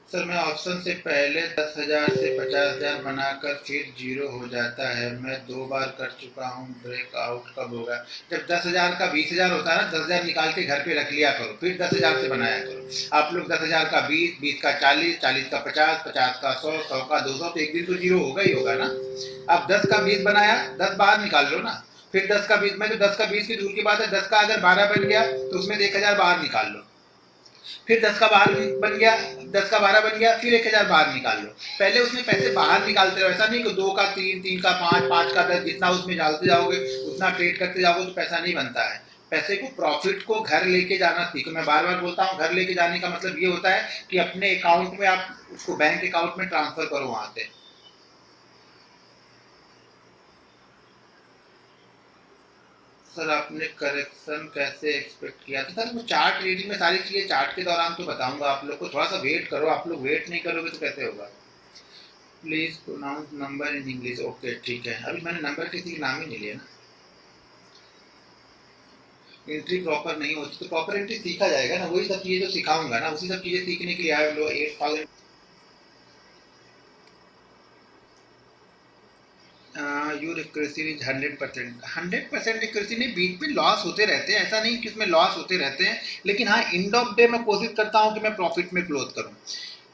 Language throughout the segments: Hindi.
सर मैं ऑप्शन से पहले 10,000 से 50,000 बनाकर फिर जीरो हो जाता है। मैं 2 बार कर चुका हूँ, ब्रेकआउट कब होगा? जब 10,000 का 20,000 होता है ना, 10,000 निकाल के घर पे रख लिया करो, फिर 10,000 से बनाया करो। आप लोग 10,000 का 20, 20 का 40, 40 का 50, 50 का 100, 100 का 200, तो एक दिन तो जीरो होगा ही होगा ना। अब 10 का 20 बनाया, 10 बाहर निकाल लो ना। फिर 10 का 20 में, तो 10 का 20 की दूर की बात है, 10 का अगर 12 बन गया तो उसमें से 1,000 बाहर निकाल लो। फिर 10 का बाहर बन गया, 10 का 12 बन गया, फिर 1,000 बाहर निकाल लो। पहले उसमें पैसे बाहर निकालते रहो, ऐसा नहीं कि 2 का 3, 3 का 5, 5 का 10, जितना उसमें डालते जाओगे उतना ट्रेड करते जाओगे तो पैसा नहीं बनता है। पैसे को, प्रॉफिट को घर लेके जाना सीखो। मैं बार बार बोलता हूँ, घर लेके जाने का मतलब ये होता है कि अपने अकाउंट में आप उसको बैंक अकाउंट में ट्रांसफर करो वहां से। सर आपने करेक्शन कैसे एक्सपेक्ट किया था? सर वो चार्ट रीडिंग में सारी चीजें चार्ट के दौरान तो बताऊंगा आप लोग को, थोड़ा सा वेट करो। आप लोग वेट नहीं करोगे तो कैसे होगा? Please pronounce number in English. Okay ठीक है, अभी मैंने नंबर किसी के नाम ही नहीं लिया ना। एंट्री प्रॉपर नहीं होती तो प्रॉपर एंट्री सीखा जाएगा ना, वही सब चीजें जो सिखाऊंगा ना, उसी सब चीजें सीखने के लिए आए लोग 8,000। Your accuracy is 100%। 100% एक्यूरेसी नहीं, बीच में लॉस होते रहते हैं, ऐसा नहीं कि उसमें लॉस होते रहते हैं, लेकिन हाँ एंड ऑफ डे मैं कोशिश करता हूँ कि मैं प्रॉफिट में क्लोज करूँ।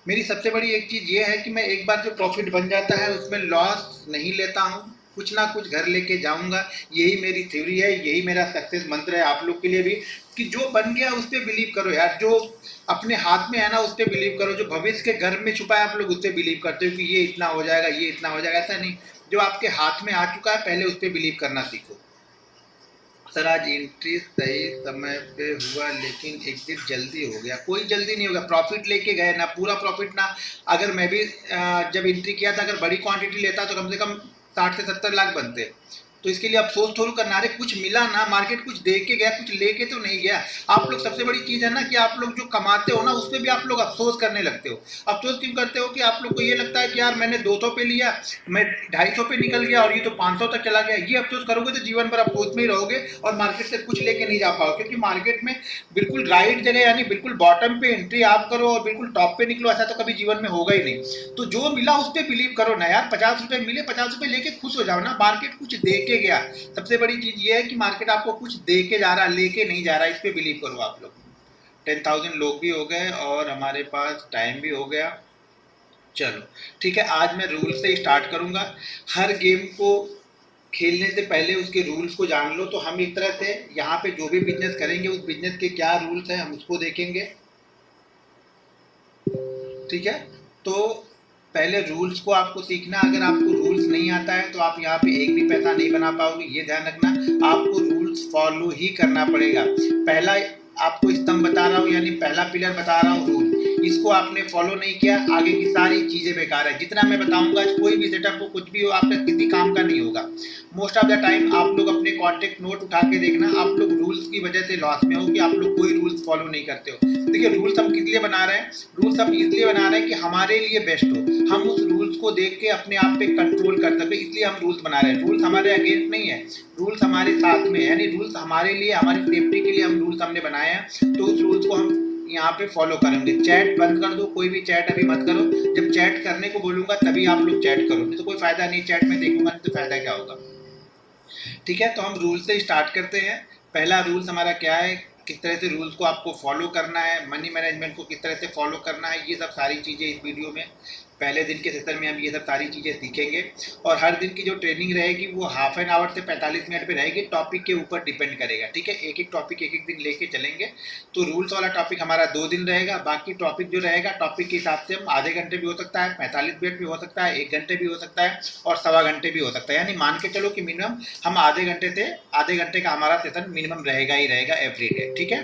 मेरी सबसे बड़ी एक चीज़ ये है कि मैं एक बार जो प्रॉफिट बन जाता है उसमें लॉस नहीं लेता हूँ, कुछ ना कुछ घर लेके जाऊंगा। यही मेरी थ्योरी है, यही मेरा सक्सेस मंत्र है आप लोग के लिए भी, कि जो बन गया उस पर बिलीव करो यार। जो अपने हाथ में है ना उस पर बिलीव करो। जो भविष्य के घर में छुपा है आप लोग उस पर बिलीव करते हो कि ये इतना हो जाएगा, ये इतना हो जाएगा, ऐसा नहीं। जो आपके हाथ में आ चुका है पहले उस पर बिलीव करना सीखो। सर आज एंट्री सही समय पे हुआ लेकिन एग्जिट जल्दी हो गया। कोई जल्दी नहीं होगा, प्रॉफिट लेके गए ना, पूरा प्रॉफिट ना। अगर मैं भी जब एंट्री किया था, अगर बड़ी क्वांटिटी लेता तो कम से कम 60 से 70 लाख बनते। तो इसके लिए अफसोस थोड़ी करना। अरे कुछ मिला ना, मार्केट कुछ दे के गया, कुछ लेके तो नहीं गया। आप लोग, सबसे बड़ी चीज है ना कि आप लोग जो कमाते हो ना उस पर भी आप लोग अफसोस करने लगते हो। अफसोस क्यों करते हो? कि आप लोग को ये लगता है कि यार मैंने 200 पे लिया, मैं 250 पे निकल गया और ये तो 500 तक चला गया। ये अफसोस करोगे तो जीवन भर अफसोस में ही रहोगे और मार्केट से कुछ लेके नहीं जा पाओगे। क्योंकि मार्केट में बिल्कुल राइट जगह, यानी बिल्कुल बॉटम पे एंट्री आप करो और बिल्कुल टॉप पे निकलो, ऐसा तो कभी जीवन में होगा ही नहीं। तो जो मिला उस पर बिलीव करो ना यार। 50 रुपए मिले, 50 रुपए लेके खुश हो जाओ ना। मार्केट कुछ दे के गया, सबसे बड़ी चीज ये है कि मार्केट आपको कुछ दे के जा रहा है, लेके नहीं जा रहा है। इस पे बिलीव करो आप लोग। 10,000 लोग भी हो गए और हमारे पास टाइम भी हो गया। चलो ठीक है, आज मैं रूल से स्टार्ट करूंगा। हर गेम को खेलने से पहले उसके रूल्स को जान लो। तो हम एक तरह से यहाँ पे जो भी बिजनेस करेंगे उस बिजनेस के क्या रूल्स हैं हम उसको देखेंगे। ठीक है, तो पहले रूल्स को आपको सीखना। अगर आपको रूल्स नहीं आता है तो आप यहाँ पे एक भी पैसा नहीं बना पाओगे, ये ध्यान रखना। आपको रूल्स फॉलो ही करना पड़ेगा। पहला आपको स्तंभ बता रहा हूँ, यानी पहला पिलर बता रहा हूँ, रूल। इसको आपने फॉलो नहीं किया, आगे की सारी चीजें बेकार है। जितना मैं बताऊंगा, कोई भी सेटअप हो, कुछ भी हो, आपका किसी काम का नहीं होगा। मोस्ट ऑफ द टाइम आप लोग अपने कॉन्टेक्ट नोट उठा के देखना, आप लोग रूल्स की वजह से लॉस में हो कि आप लोग कोई रूल्स फॉलो नहीं करते हो। देखिए रूल्स हम किस लिए बना रहे हैं? रूल्स हम इसलिए बना रहे हैं कि हमारे लिए बेस्ट हो, हम उस रूल्स को देख के अपने आप पे कंट्रोल कर सके, इसलिए हम रूल्स बना रहे हैं। रूल्स हमारे अगेंस्ट नहीं है, रूल्स हमारे साथ में है, यानी रूल्स हमारे लिए, हमारी सेफ्टी के लिए हम रूल्स हमने बनाए हैं। तो उस रूल्स को हम यहाँ पे फॉलो करेंगे। चैट बंद कर दो, कोई भी चैट अभी मत करो। जब चैट करने को बोलूंगा तभी आप लोग चैट करो, नहीं तो कोई फायदा नहीं। चैट में देखूंगा नहीं तो फायदा क्या होगा? ठीक है, तो हम रूल से स्टार्ट करते हैं। पहला रूल्स हमारा क्या है? किस तरह से रूल्स को आपको फॉलो करना है, मनी मैनेजमेंट को किस तरह से फॉलो करना है, ये सब सारी चीज़ें इस वीडियो में, पहले दिन के सेशन में हम ये सब सारी चीज़ें सीखेंगे। और हर दिन की जो ट्रेनिंग रहेगी वो हाफ एन आवर से 45 मिनट पे रहेगी, टॉपिक के ऊपर डिपेंड करेगा। ठीक है, एक एक टॉपिक एक एक दिन लेके चलेंगे। तो रूल्स वाला टॉपिक हमारा 2 दिन रहेगा, बाकी टॉपिक जो रहेगा टॉपिक के हिसाब से हम आधे घंटे भी हो सकता है, 45 मिनट भी हो सकता है, 1 घंटे भी हो सकता है और 1.25 घंटे भी हो सकता है। यानी मान के चलो कि मिनिमम हम आधे घंटे का हमारा सेशन मिनिमम रहेगा ही रहेगा एवरी डे। ठीक है,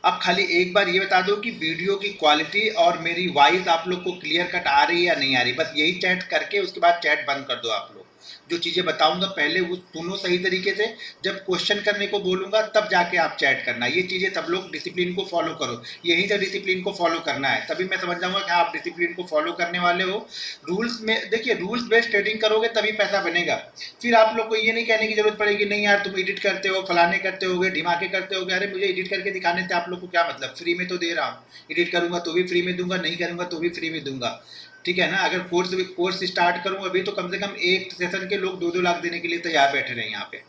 अब खाली एक बार ये बता दो कि वीडियो की क्वालिटी और मेरी वॉइस आप लोग को क्लियर कट आ रही है या नहीं आ रही। बस यही चैट करके उसके बाद चैट बंद कर दो आप लोग। जो चीज़ें बताऊंगा पहले वो सुनो सही तरीके से, जब क्वेश्चन करने को बोलूंगा तब जाके आप चैट करना। ये चीज़ें सब लोग डिसिप्लिन को फॉलो करो, यही से डिसिप्लिन को फॉलो करना है, तभी मैं समझ जाऊंगा कि आप डिसिप्लिन को फॉलो करने वाले हो। रूल्स में देखिए, रूल्स बेस्ड ट्रेडिंग करोगे तभी पैसा बनेगा। फिर आप लोग को ये नहीं कहने की जरूरत पड़ेगी नहीं यार तुम एडिट करते हो, फलाने करते होगे, ढिमाके करते होगे। अरे मुझे एडिट करके दिखाने से आप लोग को क्या मतलब, फ्री में तो दे रहा हूँ, एडिट करूंगा तो भी फ्री में दूंगा, नहीं करूंगा तो भी फ्री में दूंगा। ठीक है ना। अगर कोर्स स्टार्ट करूंगा अभी तो कम से कम एक सेशन के लोग 2-2 लाख देने के लिए तैयार बैठे रहे यहाँ पे।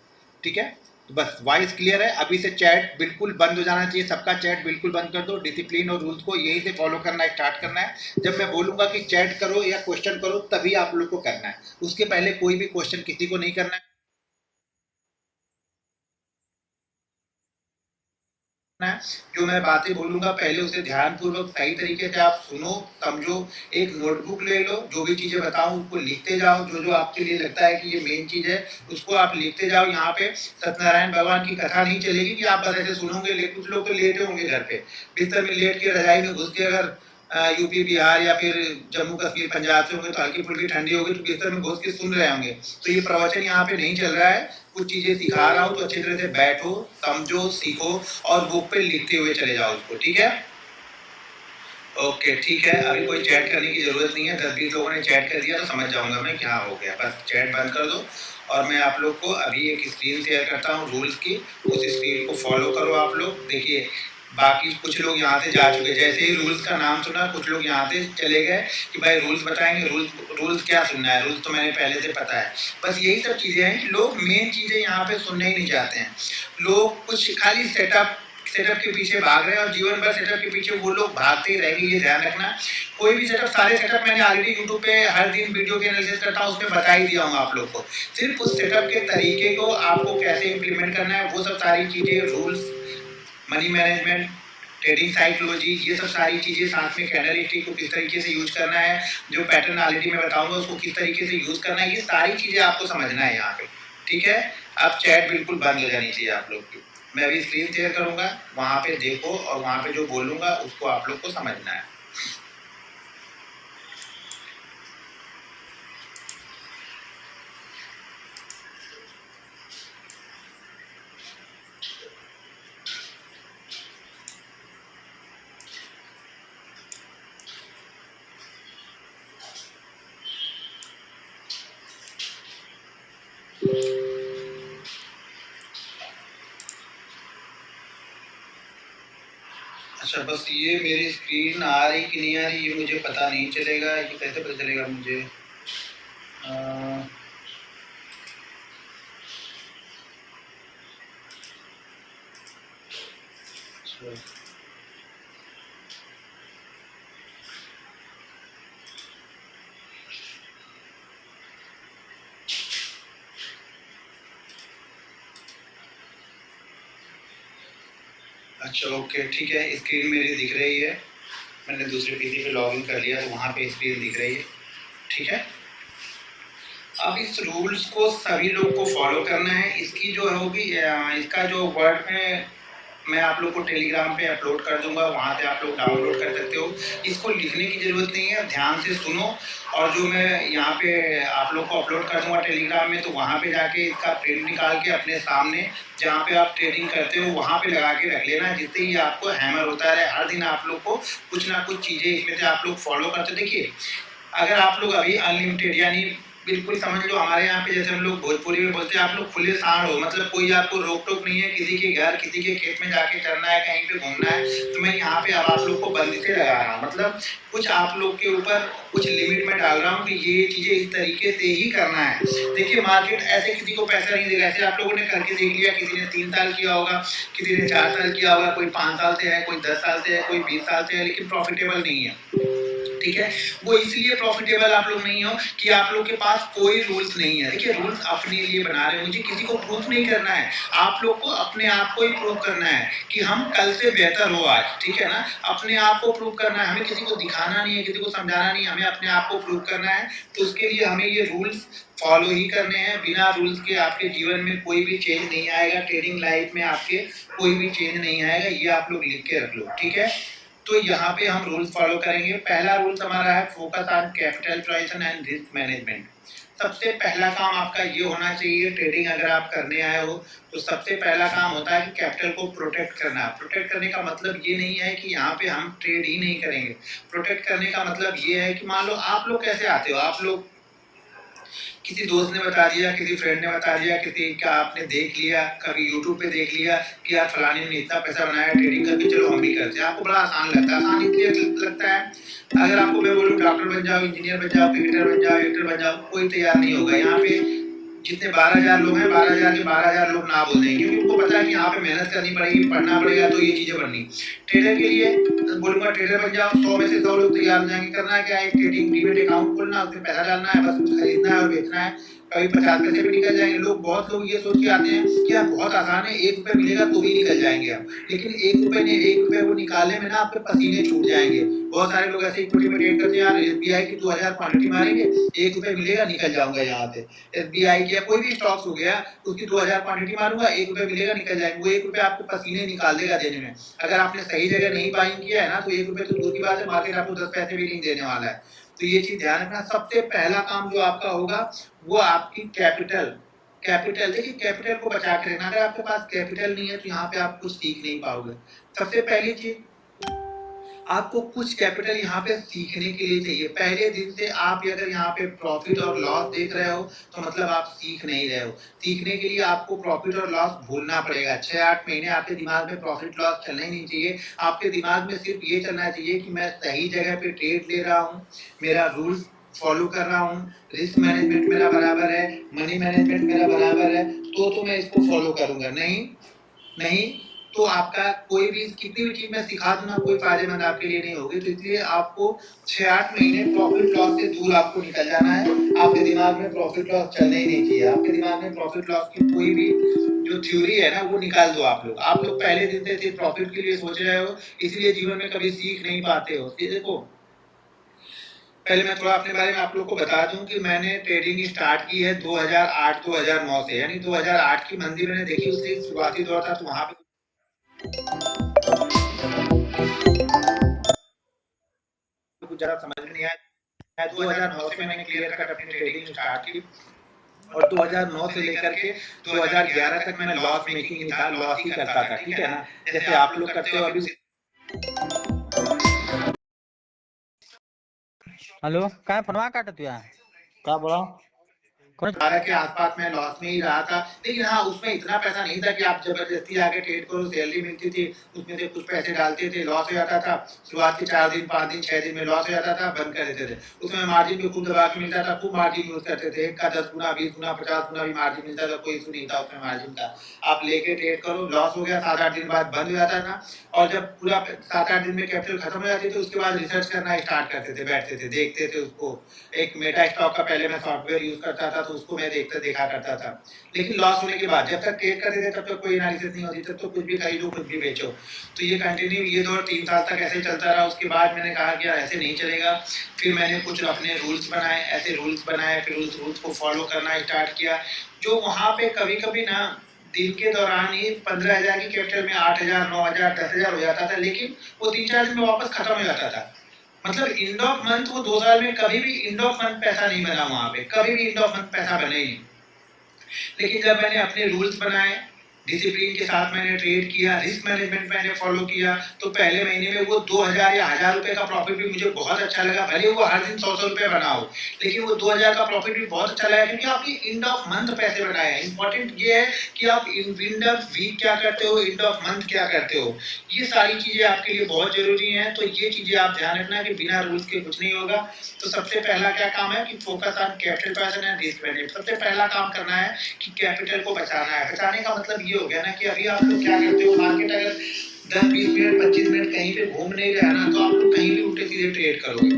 ठीक है, तो बस वॉइस क्लियर है। अभी से चैट बिल्कुल बंद हो जाना चाहिए, सबका चैट बिल्कुल बंद कर दो। डिसिप्लिन और रूल्स को यही से फॉलो करना स्टार्ट करना है। जब मैं बोलूंगा कि चैट करो या क्वेश्चन करो तभी आप लोग को करना है, उसके पहले कोई भी क्वेश्चन किसी को नहीं करना है। जो मैं बातें बोलूंगा पहले उसे ध्यानपूर्वक सही तरीके से आप सुनो, समझो। एक नोटबुक ले लो, जो भी चीजें बताऊं उसको लिखते जाओ, जो जो आपके लिए लगता है कि ये मेन चीज है उसको आप लिखते जाओ। यहाँ पे सत्यनारायण भगवान की कथा नहीं चलेगी कि आप बस ऐसे सुनोगे। लेकिन कुछ लोग तो लेटे होंगे घर पे, बिस्तर में लेट के रजाई में घुस के, अगर यूपी बिहार या फिर जम्मू कश्मीर पंजाब से होंगे तो हल्की फुल्की ठंडी होगी तो बिस्तर में घुस के सुन रहे होंगे। तो ये प्रवचन यहाँ पे नहीं चल रहा है, कुछ चीजें सिखा रहा हूँ तो अच्छी तरह से बैठो, समझो, सीखो और बुक पे लिखते हुए चले जाओ उसको। ठीक है, ओके ठीक है। अभी कोई चैट करने की जरूरत नहीं है, 10-20 लोगों ने चैट कर दिया तो समझ जाऊंगा मैं क्या हो गया। बस चैट बंद कर दो और मैं आप लोग को अभी एक स्क्रीन शेयर करता हूँ रूल्स की, उस स्क्रीन को फॉलो करो आप लोग। देखिए बाकी कुछ लोग यहाँ से जा चुके, जैसे ही रूल्स का नाम सुना कुछ लोग यहाँ से चले गए कि भाई रूल्स बताएंगे। रूल्स क्या सुनना है, रूल्स तो मैंने पहले से पता है। बस यही सब चीज़ें हैं कि लोग मेन चीज़ें यहाँ पे सुनने ही नहीं चाहते हैं। लोग कुछ खाली सेटअप के पीछे भाग रहे हैं और जीवन भर सेटअप के पीछे वो लोग भागते ही रहेंगे। ये ध्यान रखना। कोई भी सेटअप, सारे सेटअप मैंने ऑलरेडी यूट्यूब पे हर दिन वीडियो के एनालिसिस करता हूँ, उसमें बता ही दिया हूँ आप लोग को। सिर्फ उस सेटअप के तरीके को आपको कैसे इंप्लीमेंट करना है वो सब सारी चीज़ें, rules, money management, trading psychology, ये सब सारी चीज़ें, साथ में कैंडल स्टिक को किस तरीके से यूज करना है, जो पैटर्न ऑलरेडी मैं बताऊंगा उसको किस तरीके से यूज करना है, ये सारी चीज़ें आपको समझना है यहाँ पे। ठीक है, अब चैट बिल्कुल बंद हो जानी चाहिए आप लोग की। मैं अभी स्क्रीन शेयर करूंगा, वहाँ पे देखो और वहाँ पे जो बोलूंगा उसको आप लोग को समझना है। अच्छा, बस ये मेरी स्क्रीन आ रही कि नहीं आ रही ये मुझे पता नहीं चलेगा, ये कैसे पता चलेगा मुझे? अच्छा ओके ठीक है, स्क्रीन मेरी दिख रही है। मैंने दूसरे पीसी पे लॉगिन कर लिया तो वहाँ पे स्क्रीन दिख रही है। ठीक है, अब इस रूल्स को सभी लोग को फॉलो करना है। इसकी जो होगी, इसका जो वर्ड में मैं आप लोग को टेलीग्राम पे अपलोड कर दूंगा, वहाँ से आप लोग डाउनलोड कर सकते हो। इसको लिखने की ज़रूरत नहीं है, ध्यान से सुनो। और जो मैं यहाँ पे आप लोग को अपलोड कर दूंगा टेलीग्राम में, तो वहाँ पे जाके इसका प्रिंट निकाल के अपने सामने जहाँ पे आप ट्रेडिंग करते हो वहाँ पे लगा के रख लेना, जिससे ये आपको हैमर होता रहे। हर दिन आप लोग को कुछ ना कुछ चीज़ें इसमें से आप लोग फॉलो करते। देखिए अगर आप लोग अभी अनलिमिटेड, यानी बिल्कुल समझ लो हमारे यहाँ पे जैसे हम लोग भोजपुरी में बोलते हैं, आप लोग खुले सांड हो, मतलब कोई आपको रोक टोक नहीं है, किसी के घर किसी के खेत में जाके करना है, कहीं पे घूमना है। तो मैं यहाँ पे अब आप लोग को बंदिशें लगा रहा हूँ, मतलब कुछ आप लोग के ऊपर कुछ लिमिट में डाल रहा हूँ कि ये चीजें इस तरीके से ही करना है। देखिए मार्केट ऐसे किसी को पैसा नहीं देगा, ऐसे आप लोगों ने करके देख लिया, किसी ने 3 साल किया होगा, किसी ने 4 साल किया होगा, कोई 5 साल से है, कोई 10 साल से है, कोई 20 साल से है, लेकिन प्रॉफिटेबल नहीं है। ठीक है, वो इसलिए प्रॉफिटेबल आप लोग नहीं हो कि आप लोग के पास कोई रूल्स नहीं है। देखिए रूल्स अपने लिए बना रहे हो, मुझे किसी को प्रूफ नहीं करना है, आप लोग को अपने आप को ही प्रूव करना है कि हम कल से बेहतर हो आज। ठीक है ना, अपने आप को प्रूव करना है, हमें किसी को दिखाना नहीं है, किसी को समझाना नहीं है, हमें अपने आप को प्रूव करना है। तो उसके लिए हमें ये रूल्स फॉलो ही करने हैं। बिना रूल्स के आपके जीवन में कोई भी चेंज नहीं आएगा, ट्रेडिंग लाइफ में आपके कोई भी चेंज नहीं आएगा, ये आप लोग लिख के रख लो। ठीक है, तो यहाँ पे हम रूल्स फॉलो करेंगे। पहला रूल हमारा है focus on capital projection and risk management. सबसे पहला काम आपका ये होना चाहिए, ट्रेडिंग अगर आप करने आए हो तो सबसे पहला काम होता है कि कैपिटल को प्रोटेक्ट करना। प्रोटेक्ट करने का मतलब ये नहीं है कि यहाँ पे हम ट्रेड ही नहीं करेंगे। प्रोटेक्ट करने का मतलब ये है कि मान लो आप लोग कैसे आते हो, आप लोग किसी दोस्त ने बता दिया, किसी फ्रेंड ने बता दिया, किसी का आपने देख लिया, कभी यूट्यूब पे देख लिया कि यार फलाने ने इतना पैसा बनाया ट्रेडिंग करके, चलो हम भी करते हैं। आपको बड़ा आसान लगता है। आसान इसलिए लगता है, अगर आपको मैं बोलूँ डॉक्टर बन जाओ, इंजीनियर बन जाओ, क्रिकेटर बन जाओ, एक्टर बन जाओ, कोई तैयार नहीं होगा। यहाँ पे जितने 12,000 लोग हैं, 12,000 के 12,000 लोग ना बोल देंगे, क्योंकि उनको पता है कि यहाँ पे मेहनत करनी पड़ेगी, पढ़ना पड़ेगा, तो ये चीजें बननी। ट्रेडर के लिए बोलूंगा ट्रेडर बन जाओ, 100 में से 100 लोग तैयार हो जाएंगे। करना है क्या है, ट्रेडिंग डीमेट अकाउंट खोलना, उसमें पैसा डालना है, बस कुछ खरीदना है और बेचना है। कभी 50 पैसे भी निकल जाएंगे। लोग, बहुत लोग ये सोच के आते हैं कि यार बहुत आसान है, 1 रुपए मिलेगा तो भी निकल जाएंगे हम। लेकिन 1 रुपए नहीं, 1 रुपए वो निकालने में ना आपके पसीने छूट जाएंगे। बहुत सारे लोग ऐसे इक्विटी में ट्रेड करते हैं, यार एसबीआई की 2000 क्वांटिटी मारेंगे, 1 रुपए मिलेगा, निकल जाऊंगा यहाँ से। एसबीआई की या कोई भी स्टॉक्स हो गया, उसकी 2000 क्वांटिटी मारूंगा, 1 रुपए मिलेगा, निकल जाएंगे। वो 1 रुपए आपके पसीने निकाल देगा देने में। अगर आपने सही जगह नहीं बाइंग किया है ना, तो 1 रुपए तो दूर की बात है, मार्केट आपको 10 पैसे भी नहीं देने वाला है। तो ये चीज ध्यान रखना। सबसे पहला काम जो आपका होगा वो आपकी कैपिटल। कैपिटल देखिए, कैपिटल को बचा के रखना। अगर आपके पास कैपिटल नहीं है तो यहाँ पे आप कुछ सीख नहीं पाओगे। सबसे पहली चीज, आपको कुछ कैपिटल यहाँ पे सीखने के लिए चाहिए। पहले दिन से आप अगर यहाँ पे प्रॉफिट और लॉस देख रहे हो तो मतलब आप सीख नहीं रहे हो। सीखने के लिए आपको प्रॉफिट और लॉस भूलना पड़ेगा। 6-8 महीने आपके दिमाग में प्रॉफिट लॉस चलना ही नहीं चाहिए। आपके दिमाग में सिर्फ ये चलना चाहिए कि मैं सही जगह पे ट्रेड ले रहा हूँ, मेरा रूल्स फॉलो कर रहा हूँ, रिस्क मैनेजमेंट मेरा बराबर है, मनी मैनेजमेंट मेरा बराबर है, तो मैं इसको फॉलो करूंगा। नहीं तो आपका कोई भी, कितनी भी चीज मैं सिखा दूं ना, कोई फायदेमंद आपके लिए नहीं होगी। तो इसलिए आपको 6-8 महीने प्रॉफिट लॉस से दूर आपको निकल जाना है। आपके दिमाग में प्रॉफिट लॉस चलना ही नहीं चाहिए। आपके दिमाग में प्रॉफिट लॉस की कोई भी जो थ्योरी है ना, वो निकाल दो। आप लोग पहले दिन से सिर्फ प्रॉफिट के लिए सोच रहे हो, इसलिए जीवन में कभी सीख नहीं पाते हो। देखो, पहले मैं थोड़ा अपने बारे में आप लोग को बता दूं कि मैंने ट्रेडिंग स्टार्ट की है 2008-2009 से, यानी 2008 की मंदी मैंने देखी। उससे शुरुआती दौर था, तो वहां पे कुछ ज्यादा समझ में नहीं आया। 2009 से मैंने क्लियर कट अपनी ट्रेडिंग स्टार्ट की, और 2009 से लेकर के 2011 तक मैं लॉस मेकिंग ही था, लॉस ही करता था। ठीक है ना, जैसे आप लोग करते हो अभी। हेलो, काय फोनवा काटत हुआ क्या बोला? 12 के आसपास मैं लॉस में ही रहा था। लेकिन हाँ, उसमें इतना पैसा नहीं था कि आप जबरदस्ती आके ट्रेड करो। सैलरी मिलती थी, उसमें से कुछ पैसे डालते थे, लॉस हो जाता था। शुरुआत के 4 दिन, 5 दिन, 6 दिन में लॉस हो जाता था, बंद कर देते थे। उसमें मार्जिन भी खूब दबा के मिलता था, खूब मार्जिन यूज करते थे। एक का 10 गुना, 20 गुना, 50 गुना भी मार्जिन मिलता था, कोई इशू नहीं था उसमें मार्जिन का। आप लेके ट्रेड करो, लॉस हो गया, 7-8 दिन बाद बंद हो जाता था। और जब पूरा 7-8 दिन में कैपिटल खत्म हो जाती थी, उसके बाद रिसर्च करना स्टार्ट करते थे, बैठते थे, देखते थे उसको। एक मेटा स्टॉक का पहले मैं सॉफ्टवेयर यूज करता था, तो उसको मैं देखा करता था। लेकिन लॉस होने के बाद, जब तक ट्रेड करते थे तब तक कोई एनालिसिस नहीं होती, तब तो कुछ भी खरीदो, कुछ भी बेचो। तो ये कंटिन्यू, ये दौर 3 साल तक ऐसे चलता रहा। उसके बाद मैंने कहा कि ऐसे नहीं चलेगा। फिर मैंने कुछ अपने रूल्स बनाए, ऐसे रूल्स बनाए, फिर उस रूल्स को फॉलो करना स्टार्ट किया। जो वहां पे कभी कभी ना दिन के दौरान ही 15,000 की कैपिटल में 8,000, 9,000, 10,000 हो जाता था, लेकिन वो 3-4 दिन में वापस खत्म हो जाता था। मतलब एंड ऑफ मंथ, वो 2 साल में कभी भी एंड ऑफ मंथ पैसा नहीं बना वहां पे, कभी भी एंड ऑफ मंथ पैसा बने ही नहीं। लेकिन जब मैंने अपने रूल्स बनाए, डिसिप्लिन के साथ मैंने ट्रेड किया, रिस्क मैनेजमेंट मैंने फॉलो किया, तो पहले महीने में वो 2,000 या 1,000 रुपए का प्रॉफिट भी मुझे बहुत अच्छा लगा। भले वो हर दिन 100-100 रुपए बना हो, लेकिन वो 2,000 का प्रॉफिट भी बहुत अच्छा लगा, क्योंकि आपने एंड ऑफ मंथ पैसे बनाए हैं। इंपॉर्टेंट ये है कि आप एंड ऑफ वीक क्या करते हो, एंड ऑफ मंथ क्या करते हो। ये सारी चीजें आपके लिए बहुत जरूरी हैं। तो ये चीजें आप ध्यान रखना कि बिना रूल्स के कुछ नहीं होगा। तो सबसे पहला क्या काम है कि focus on capital person and risk management. सबसे पहला काम करना है कि कैपिटल को बचाना है। बचाने का मतलब ये हो गया ना कि अभी आप लोग क्या करते हो, मार्केट अगर 10-20 मिनट, 25 मिनट कहीं पे घूम नहीं रहा ना, तो आप लोग कहीं भी उल्टे सीधे ट्रेड करोगे।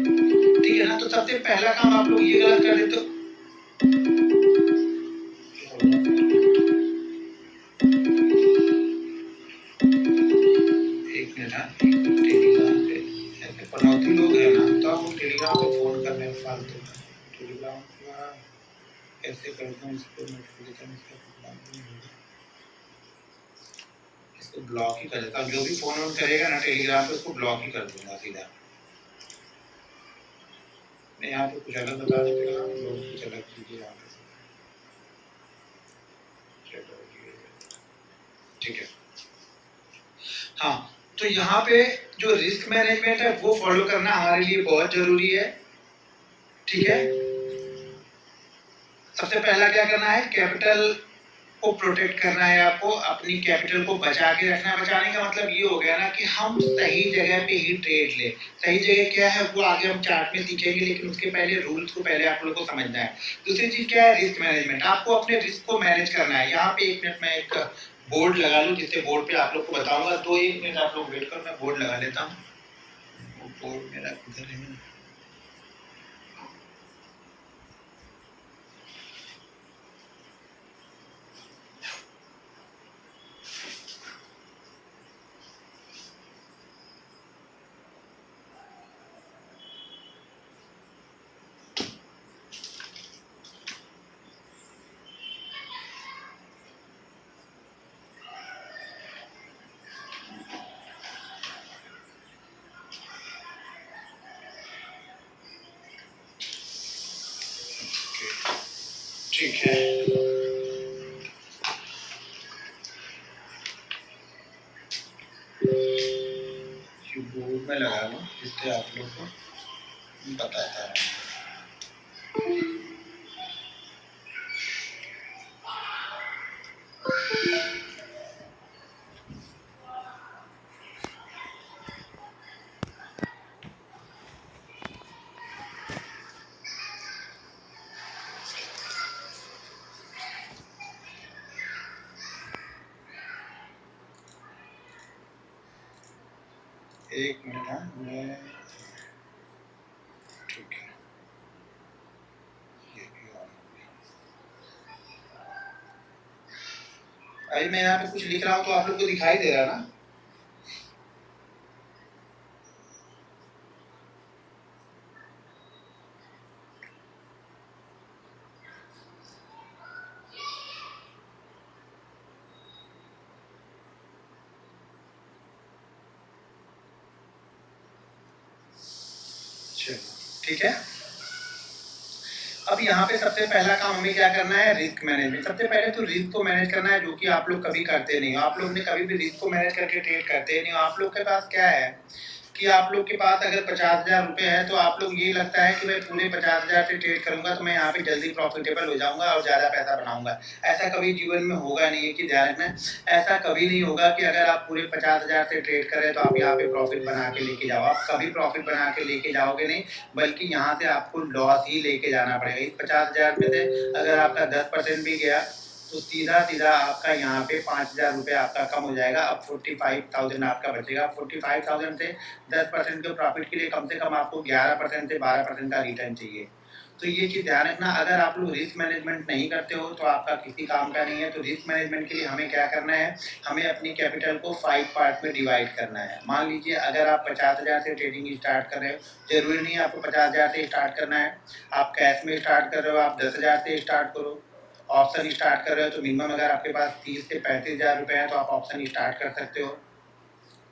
ठीक है ना, तो सबसे पहला काम आप लोग ये गलत कर देते हो। एक मिनट, टेलीग्राम पे ऐसे पनौती लोग हैं ना, तो आप टेलीग्राम पे फोन कर रहे हैं फालतू। टेलीग्राम का कैसे करता हूँ इसको, नोटिफिकेशन इसको ब्लॉक ही कर देता हूँ। जो भी फोन ऑन करेगा ना टेलीग्राम पे, उसको ब्लॉक ही कर दूंगा सीधा। मैं यहाँ पे कुछ अलग बताने के लिए लोग कुछ अलग कीजिए यहाँ पे। चलो ठीक है। हाँ, तो यहाँ पे जो रिस्क मैनेजमेंट है वो फॉलो करना हमारे लिए बहुत जरूरी है। ठीक है, सबसे पहला क्या करना है, कैपिटल को प्रोटेक्ट करना है आपको, अपनी कैपिटल को बचा के रखना है। बचाने का मतलब ये हो गया ना कि हम सही जगह पे ही ट्रेड ले। सही जगह क्या है वो आगे हम चार्ट में सीखेंगे, लेकिन उसके पहले रूल्स को पहले आप लोगों को समझना है। दूसरी चीज क्या है, रिस्क मैनेजमेंट। आपको अपने रिस्क को मैनेज करना है। यहाँ पे 1 मिनट में एक बोर्ड लगा लूँ, जिससे बोर्ड पे आप लोग को बताऊंगा। 2-1 मिनट आप लोग वेट करो, मैं बोर्ड लगा लेता हूँ। बोर्ड मेरा किधर है? ठीक है, बोर्ड में लगा लो जिससे आप लोग को बताता है। एक मिनट, हाँ मैं, ठीक है, ये भी ऑन हो गया। अभी मैं यहाँ पे कुछ लिख रहा हूँ तो आप लोग को दिखाई दे रहा है ना? चलो ठीक है। अब यहाँ पे सबसे पहला काम हमें क्या करना है, रिस्क मैनेजमेंट। सबसे पहले तो रिस्क को मैनेज करना है, जो कि आप लोग कभी करते नहीं हो। आप लोग ने कभी भी रिस्क को मैनेज करके ट्रेड करते नहीं हो। आप लोग के पास क्या है कि आप लोग के पास अगर 50,000 रुपए है तो आप लोग ये लगता है कि मैं पूरे 50,000 से ट्रेड करूंगा तो मैं यहाँ पे जल्दी प्रॉफिटेबल हो जाऊंगा और ज़्यादा पैसा बनाऊंगा। ऐसा कभी जीवन में होगा नहीं है, कि ध्यान रखना, ऐसा कभी नहीं होगा कि अगर आप पूरे 50,000 से ट्रेड करें तो आप यहाँ पे प्रॉफिट बना के लेके जाओ। आप कभी प्रॉफिट बना के लेके जाओगे नहीं, बल्कि यहाँ से आपको लॉस ही लेके जाना पड़ेगा। इस 50,000 में से अगर आपका 10% भी गया तो सीधा सीधा आपका यहाँ पे 5,000 रुपये आपका कम हो जाएगा। अब 45,000 आपका बचेगा। 45,000 से 10% के प्रॉफिट के लिए कम से कम आपको 11% से 12% का रिटर्न चाहिए। तो ये चीज़ ध्यान रखना। अगर आप लोग रिस्क मैनेजमेंट नहीं करते हो तो आपका किसी काम का नहीं है। तो रिस्क मैनेजमेंट के लिए हमें क्या करना है, हमें अपनी कैपिटल को 5 पार्ट में डिवाइड करना है। मान लीजिए अगर आप 50,000 से ट्रेडिंग स्टार्ट कर रहे हो, जरूरी नहीं है आपको 50,000 से स्टार्ट करना है। आप कैश में स्टार्ट कर रहे हो, आप 10,000 से स्टार्ट करो। ऑप्शन स्टार्ट कर रहे हो तो मिनिमम अगर आपके पास 30 से 35,000 रुपये है तो आप ऑप्शन स्टार्ट कर सकते हो।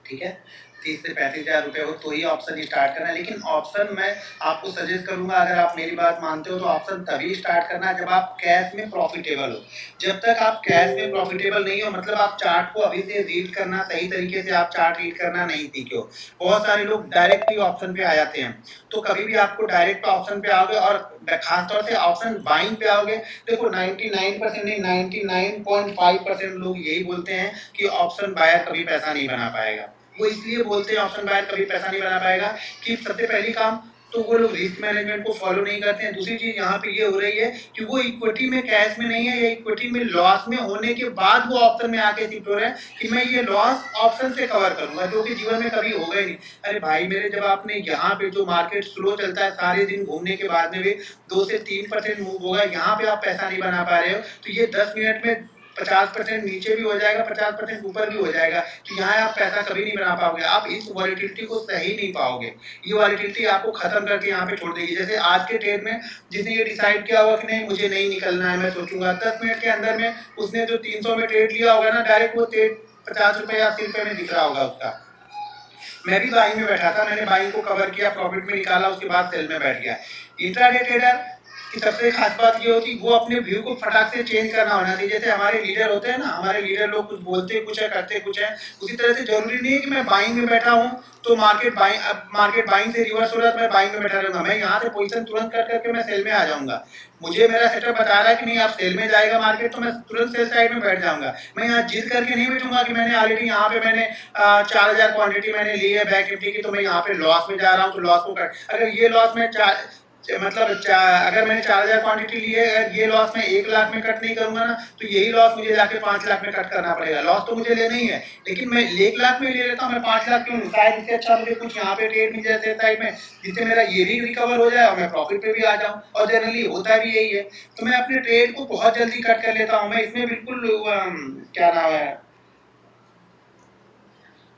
ठीक है, 30 से 35,000 रुपये हो तो ही ऑप्शन स्टार्ट करना है। लेकिन ऑप्शन मैं आपको सजेस्ट करूंगा, अगर आप मेरी बात मानते हो तो ऑप्शन तभी स्टार्ट करना है जब आप कैश में प्रॉफिटेबल हो। जब तक आप कैश में प्रॉफिटेबल नहीं हो, मतलब आप चार्ट को अभी से रीड करना, सही तरीके से आप चार्ट रीड करना नहीं सीखे हो। बहुत सारे लोग डायरेक्ट ही ऑप्शन पे आ जाते हैं। तो कभी भी आपको डायरेक्ट ऑप्शन पे आओगे और खासतौर से ऑप्शन बाइंग पे आओगे, देखो 99% नहीं 99.5% लोग यही बोलते हैं कि ऑप्शन बायर कभी पैसा नहीं बना पाएगा। वो इसलिए बोलते हैं ऑप्शन बायर कभी पैसा नहीं बना पाएगा कि सबसे पहली काम तो वो लोग रिस्क मैनेजमेंट को फॉलो नहीं करते हैं। दूसरी चीज यहाँ पे ये हो रही है कि वो इक्विटी में कैश में नहीं है, या इक्विटी में लॉस में होने के बाद वो ऑप्शन में आके शिफ्ट हो रहे हैं कि मैं ये लॉस ऑप्शन से कवर करूंगा, जो कि जीवन में कभी होगा ही नहीं। अरे भाई मेरे, जब आपने यहाँ पे जो मार्केट स्लो चलता है, सारे दिन घूमने के बाद में भी 2 से 3% मूव होगा, यहाँ पे आप पैसा नहीं बना पा रहे हो, तो ये 10 मिनट में 50% नीचे भी हो जाएगा, 50% ऊपर भी हो जाएगा, तो यहाँ आप पैसा कभी नहीं बना पाओगे। आप इस वॉलिटिलिटी को सही नहीं पाओगे। ये वॉलिटिलिटी आपको खत्म करके यहाँ पे छोड़ देगी। जैसे आज के ट्रेड में जिसने ये डिसाइड किया होगा कि नहीं मुझे नहीं निकलना है, मैं सोचूंगा 10 मिनट के अंदर में उसने जो 300 में ट्रेड लिया होगा ना, डायरेक्ट वो ट्रेड 50 रुपये या 80 रुपये में दिख रहा होगा उसका। मैं भी बाइंग में बैठा था, मैंने बाइंग को कवर किया, प्रॉफिट में निकाला, उसके बाद सेल में बैठ गया। इंट्राडे ट्रेडर की सबसे खास बात ये होती है वो अपने व्यू को फटाक से चेंज करना होना चाहिए। जैसे हमारे लीडर होते हैं ना, हमारे लीडर लोग कुछ बोलते कुछ है, करते कुछ है, उसी तरह से जरूरी नहीं है कि मैं बाइंग में बैठा हूँ तो मार्केट बाइंग से रिवर्स हो रहा है तो मैं बाइंग में बैठा रहूंगा। मैं यहाँ से पोजीशन तुरंत कट करके मैं सेल में आ जाऊंगा। मुझे मेरा सेटअप बता रहा है कि नहीं आप सेल में जाएगा मार्केट, तो मैं तुरंत सेल साइड में बैठ जाऊंगा। मैं यहाँ जिद करके नहीं बैठूंगा कि मैंने ऑलरेडी यहाँ पे मैंने 4000 क्वांटिटी मैंने ली है बैंक निफ्टी की, तो मैं यहाँ पे लॉस में जा रहा हूँ, तो लॉस को कट, अगर ये लॉस में अगर मैंने 4000 क्वांटिटी ली है, अगर ये लॉस मैं 1 लाख में कट नहीं करूंगा ना, तो यही लॉस मुझे जाके 5 लाख में कट करना पड़ेगा। लॉस तो मुझे लेना ही है, लेकिन मैं 1 लाख में ले लेता हूँ, मैं 5 लाख क्यों? शायद इससे अच्छा मुझे कुछ यहाँ पे ट्रेड मिल जाए साइड में, जिससे मेरा ये भी रिकवर हो जाए और मैं प्रॉफिट पे भी आ जाऊँ। और जनरली होता भी यही है, तो मैं अपने ट्रेड को बहुत जल्दी कट कर लेता हूँ। मैं इसमें बिल्कुल क्या नाम है,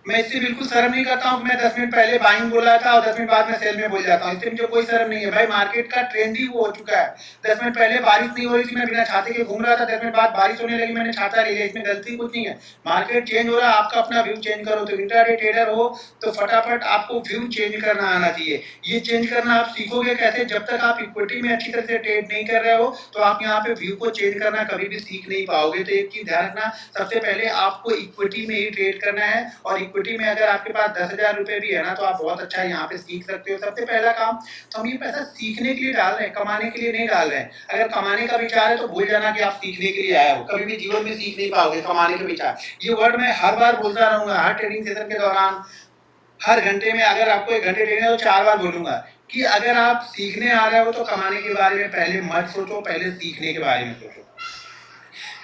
मैं इससे बिल्कुल शर्म नहीं करता हूँ कि मैं 10 मिनट पहले बाइंग बोला था और 10 मिनट बाद में सेल में बोल जाता हूँ। इससे मुझे कोई शर्म नहीं है भाई, मार्केट का ट्रेंड ही वो हो चुका है। 10 मिनट पहले बारिश नहीं हो रही थी, मैं बिना छाते के घूम रहा था, 10 मिनट बाद बारिश होने लगी, मैंने छाता ले लिया, इसमें गलती कुछ नहीं है। मार्केट चेंज हो रहा है, आपका अपना व्यू चेंज करो। तो इंट्राडे ट्रेडर हो तो फटाफट आपको व्यू चेंज करना आना चाहिए। ये चेंज करना आप सीखोगे कैसे? जब तक आप इक्विटी में अच्छी तरह से ट्रेड नहीं कर रहे हो तो आप यहाँ पे व्यू को चेंज करना कभी भी सीख नहीं पाओगे। तो एक चीज ध्यान रखना, सबसे पहले आपको इक्विटी में ही ट्रेड करना है, और इक्विटी में अगर आपके पास 10,000 रुपए भी है ना, तो आप बहुत अच्छा यहाँ पे सीख सकते हो। सबसे पहला काम, तो हम ये पैसा सीखने के लिए डाल रहे हैं, कमाने के लिए नहीं डाल रहे हैं। अगर कमाने का विचार है तो भूल जाना कि आप सीखने के लिए आए हो, कभी भी जीवन में सीख नहीं पाओगे कमाने का विचार। ये वर्ड मैं हर बार बोलता रहूंगा, हर ट्रेनिंग सेशन के दौरान, हर घंटे में। अगर आपको 1 घंटे ट्रेनिंग है तो 4 बार बोलूंगा कि अगर आप सीखने आ रहे हो तो कमाने के बारे में पहले मत सोचो, पहले सीखने के बारे में सोचो।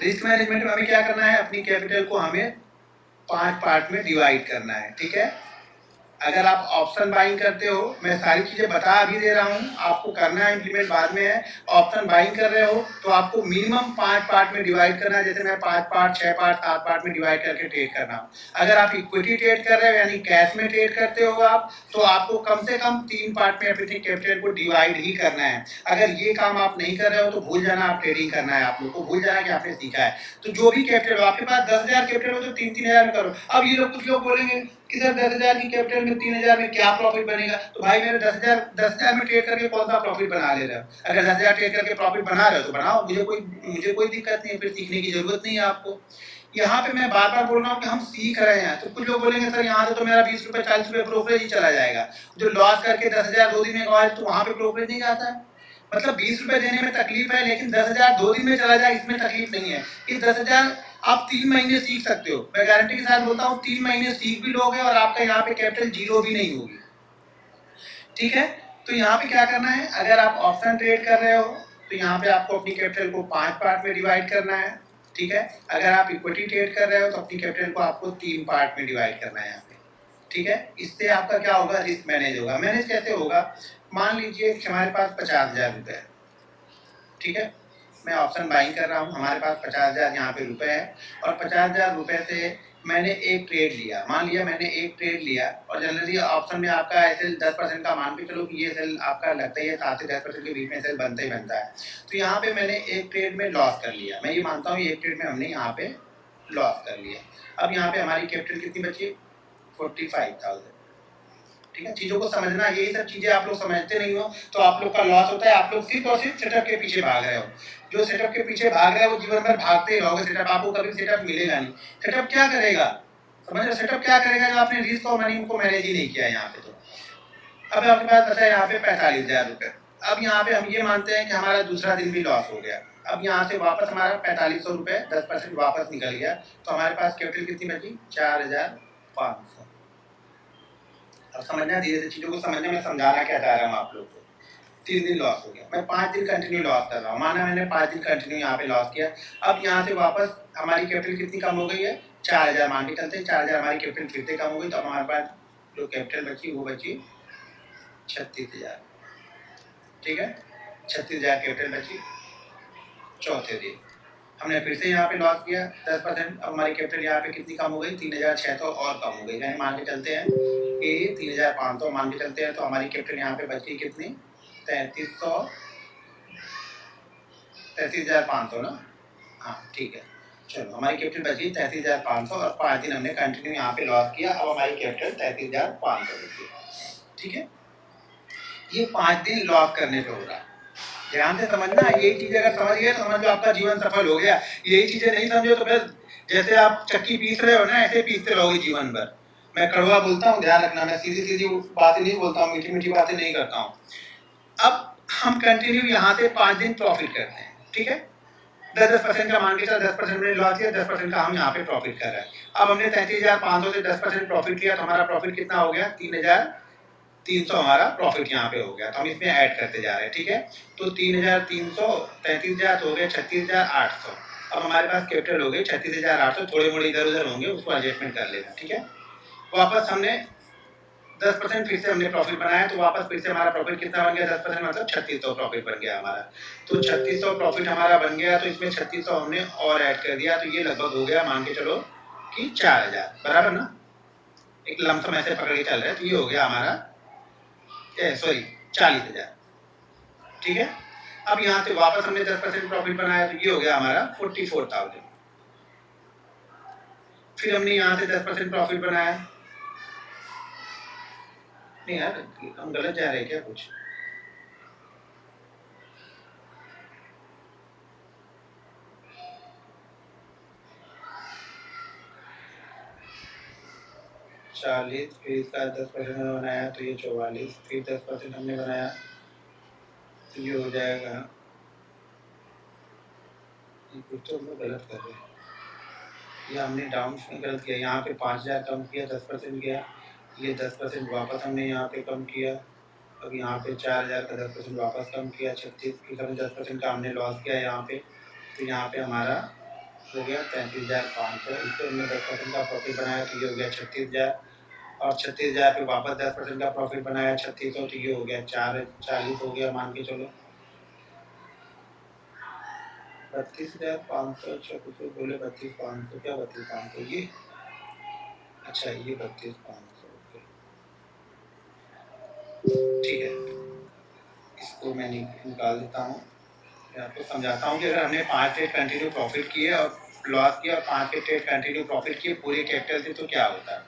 रिस्क मैनेजमेंट में हमें क्या करना है, अपनी कैपिटल को हमें 5 पार्ट में डिवाइड करना है, ठीक है। अगर आप ऑप्शन बाइंग करते हो, मैं सारी चीजें बता अभी दे रहा हूँ, आपको करना है, इम्प्लीमेंट बाद में है। ऑप्शन बाइंग कर रहे हो तो आपको मिनिमम 5 पार्ट में डिवाइड करना है, जैसे मैं 5 पार्ट 6 पार्ट 7 पार्ट में डिवाइड करके ट्रेड कर रहा हूँ। अगर आप इक्विटी ट्रेड कर रहे हो यानी कैश में ट्रेड करते हो आप, तो आपको कम से कम 3 पार्ट में अपनी कैपिटल को डिवाइड ही करना है। अगर ये काम आप नहीं कर रहे हो तो भूल जाना आप ट्रेडिंग करना है, आप लोग को भूल जाना कि आपने सीखा है। तो जो भी कैपिटल हो, आपके पास 10,000 कैपिटल हो तो 3-3 हजार में करो। अब ये लोग कुछ लोग बोलेंगे कि सर 10,000 की कैपिटल में 3,000 में क्या प्रॉफिट बनेगा? तो भाई मेरे 10,000 में ट्रेड करके कौन सा प्रॉफिट बना ले रहे हो? अगर 10,000 ट्रेड करके प्रॉफिट बना रहे हो तो बनाओ, मुझे कोई दिक्कत नहीं है, फिर सीखने की जरूरत नहीं है आपको। यहाँ पे मैं बार बार बोल रहा हूँ कि हम सीख रहे हैं। तो कुछ लोग बोलेंगे सर यहाँ से तो मेरा 20 रुपए 40 रुपए ब्रोकरेज ही चला जाएगा, जो लॉस करके 10,000 2 दिन में कमाए तो वहां पे ब्रोकरेज नहीं जाता है। मतलब 20 रुपए देने में तकलीफ है, लेकिन 10,000 2 दिन में चला जाए इसमें तकलीफ नहीं है। इस 10,000 आप 3 महीने सीख सकते हो, मैं गारंटी के साथ बोलता हूँ 3 महीने सीख भी लोगे और आपका यहाँ पे कैपिटल जीरो भी नहीं होगी, ठीक है। तो यहाँ पे क्या करना है, अगर आप ऑप्शन ट्रेड कर रहे हो तो यहाँ पे आपको अपनी कैपिटल को 5 पार्ट में डिवाइड करना है, ठीक है। अगर आप इक्विटी ट्रेड कर रहे हो तो अपनी कैपिटल को आपको 3 पार्ट में डिवाइड करना है यहाँ पे, ठीक है। इससे आपका क्या होगा, रिस्क मैनेज होगा। मैनेज कैसे होगा, मान लीजिए कि हमारे पास 50,000 रुपए है, ठीक है। मैं ऑप्शन बाइंग कर रहा हूँ, हमारे पास 50,000 यहाँ पे रुपए है, और 50,000 रुपए से मैंने एक ट्रेड लिया, मान लिया मैंने एक ट्रेड लिया, और जनरली ऑप्शन में आपका ऐसे 10% का मान के चलो कि ये सेल आपका लगता ही है, 7 से 10% के बीच में सेल बनता ही बनता है। तो यहाँ पे मैंने एक ट्रेड में लॉस कर लिया, मैं ये मानता हूँ एक ट्रेड में हमने यहाँ पे लॉस कर लिया। अब यहाँ पे हमारी कैपिटल कितनी बची, 45,000, ठीक है। चीजों को समझना, यही सब चीजें आप लोग समझते नहीं हो तो आप लोग का लॉस होता है। आप लोग सिर्फ और सिर्फ सेटअप के पीछे भाग रहे हो, जो सेटअप के पीछे भाग रहे हो वो जीवन भर भागते ही रहोगे। सेटअप आपको कभी सेटअप मिलेगा नहीं। सेटअप क्या करेगा, समझ रहे? सेटअप क्या करेगा, जो आपने रिस्क और मनी को मैनेज ही नहीं किया यहाँ पे। तो अब आपके पास बचा यहाँ पे 45,000 रुपए। अब यहाँ पे हम ये मानते हैं कि हमारा दूसरा दिन भी लॉस हो गया। अब यहाँ से वापस हमारा 4500 रुपए 10% वापस निकल गया, तो हमारे पास कैपिटल कितनी बची, 4,500। अब समझना, धीरे धीरे चीजों को समझना, मैं समझाना क्या चाह रहा हूँ आप लोग को। 3 दिन लॉस हो गया, मैं 5 दिन कंटिन्यू लॉस कर रहा हूँ, माना मैंने 5 दिन कंटिन्यू यहाँ पे लॉस किया। अब यहाँ से वापस हमारी कैपिटल कितनी कम हो गई है, 4,000 मान के चलते हैं, 4,000 हमारी कैपिटल फिर से कम हो गई। तो हमारे पास जो कैपिटल बची वो बची 36,000, ठीक है। 36,000 कैपिटल बची चौथे दिन। हमने फिर से यहाँ पे लॉस किया 10%। अब हमारी कैपिटल यहाँ पे कितनी कम हो गई, 3,600 और कम हो गई। यानी मान के चलते हैं कि 3,500 मान के चलते हैं, तो हमारी कैपिटल यहाँ पे बची कितनी, 33,500 ना, हाँ ठीक है। चलो हमारी कैपिटल बच गई 33,500 और 5 दिन हमने कंटिन्यू यहाँ पे लॉस किया। अब हमारी कैपिटल 33,500 बच गई। ठीक है, ये 5 दिन लॉस करने पे हो रहा है। ध्यान से समझना, यही चीज अगर समझ गए तो समझ लो आपका जीवन सफल हो गया। यही चीजें नहीं समझो तो फिर जैसे आप चक्की पीस रहे हो ना, ऐसे पीसते रहोगे जीवन भर। मैं कड़वा बोलता हूँ, ध्यान रखना, मैं सीधी सीधी बातें नहीं बोलता हूँ, मीठी मीठी बातें नहीं करता हूँ। अब हम कंटिन्यू यहाँ से 5 दिन प्रॉफिट करते हैं। ठीक है, 10% का मान के चल, 10% मैंने लॉस किया, 10% का हम यहाँ पे प्रॉफिट कर रहे हैं। अब हमने 33,500 से 10% प्रॉफिट किया तो हमारा प्रॉफिट कितना हो गया? 3,300 हमारा प्रॉफिट यहाँ पे हो गया। तो हम इसमें ऐड करते जा रहे हैं। ठीक है, तो 3,300 33,000 हो गए 36,800। अब हमारे पास कैपिटल हो गई 36,800। थोड़े मोड़े इधर उधर होंगे, उसको एडजस्टमेंट कर लेना। ठीक है, वापस हमने 10% फिर से हमने प्रॉफिट बनाया तो वापस फिर से हमारा प्रॉफिट कितना बन गया? 10% मतलब 3600 प्रॉफिट बन गया हमारा। तो 3600 प्रॉफिट हमारा बन गया, तो इसमें 3600 हमने और ऐड कर दिया, तो ये लगभग हो गया, मान के चलो कि 4,000, बराबर ना? एक लमसम ऐसे पकड़ के चल रहे हैं, तो ये हो गया हमारा 40,000। ठीक है, अब यहाँ से वापस हमने 10% प्रॉफिट बनाया तो ये हो गया हमारा 44,000। फिर हमने यहाँ से 10% प्रॉफिट बनाया। नहीं यार, हम गलत जा रहे हैं क्या कुछ? चालीस, फिर इसका 10% हमने बनाया तो ये 44, फिर 10% हमने बनाया तो ये हो जाएगा, ये कुछ तो हम लोग गलत कर रहे हैं, ये हमने डाउन में गलत किया। यहाँ पे 5,000 कम किया, 10% गया, ये 10% वापस हमने यहाँ पे कम किया। अब यहाँ पे 4,000 का 10% वापस कम किया, 36 की 10% का हमने लॉस किया यहाँ पे, तो यहाँ पे हमारा हो गया 33,500। इसको हमने 10% का प्रॉफिट बनाया तो ये हो गया 36,000, और 36,000 पे वापस 10% का प्रॉफिट बनाया 3600, तो ये हो गया 40 हो गया, मान के चलो 32,500। अच्छा कुछ लोग बोले 32,500, क्या 32,500? ये अच्छा, ये 32,500। ठीक है, इसको मैं निकाल देता हूँ। मैं आपको समझाता हूँ कि अगर हमने 5 ट्रेड कंटिन्यू प्रॉफिट किए और लॉस किया और 5 के ट्रेड कंटिन्यू प्रॉफिट किए पूरे कैपिटल से, तो क्या होता है।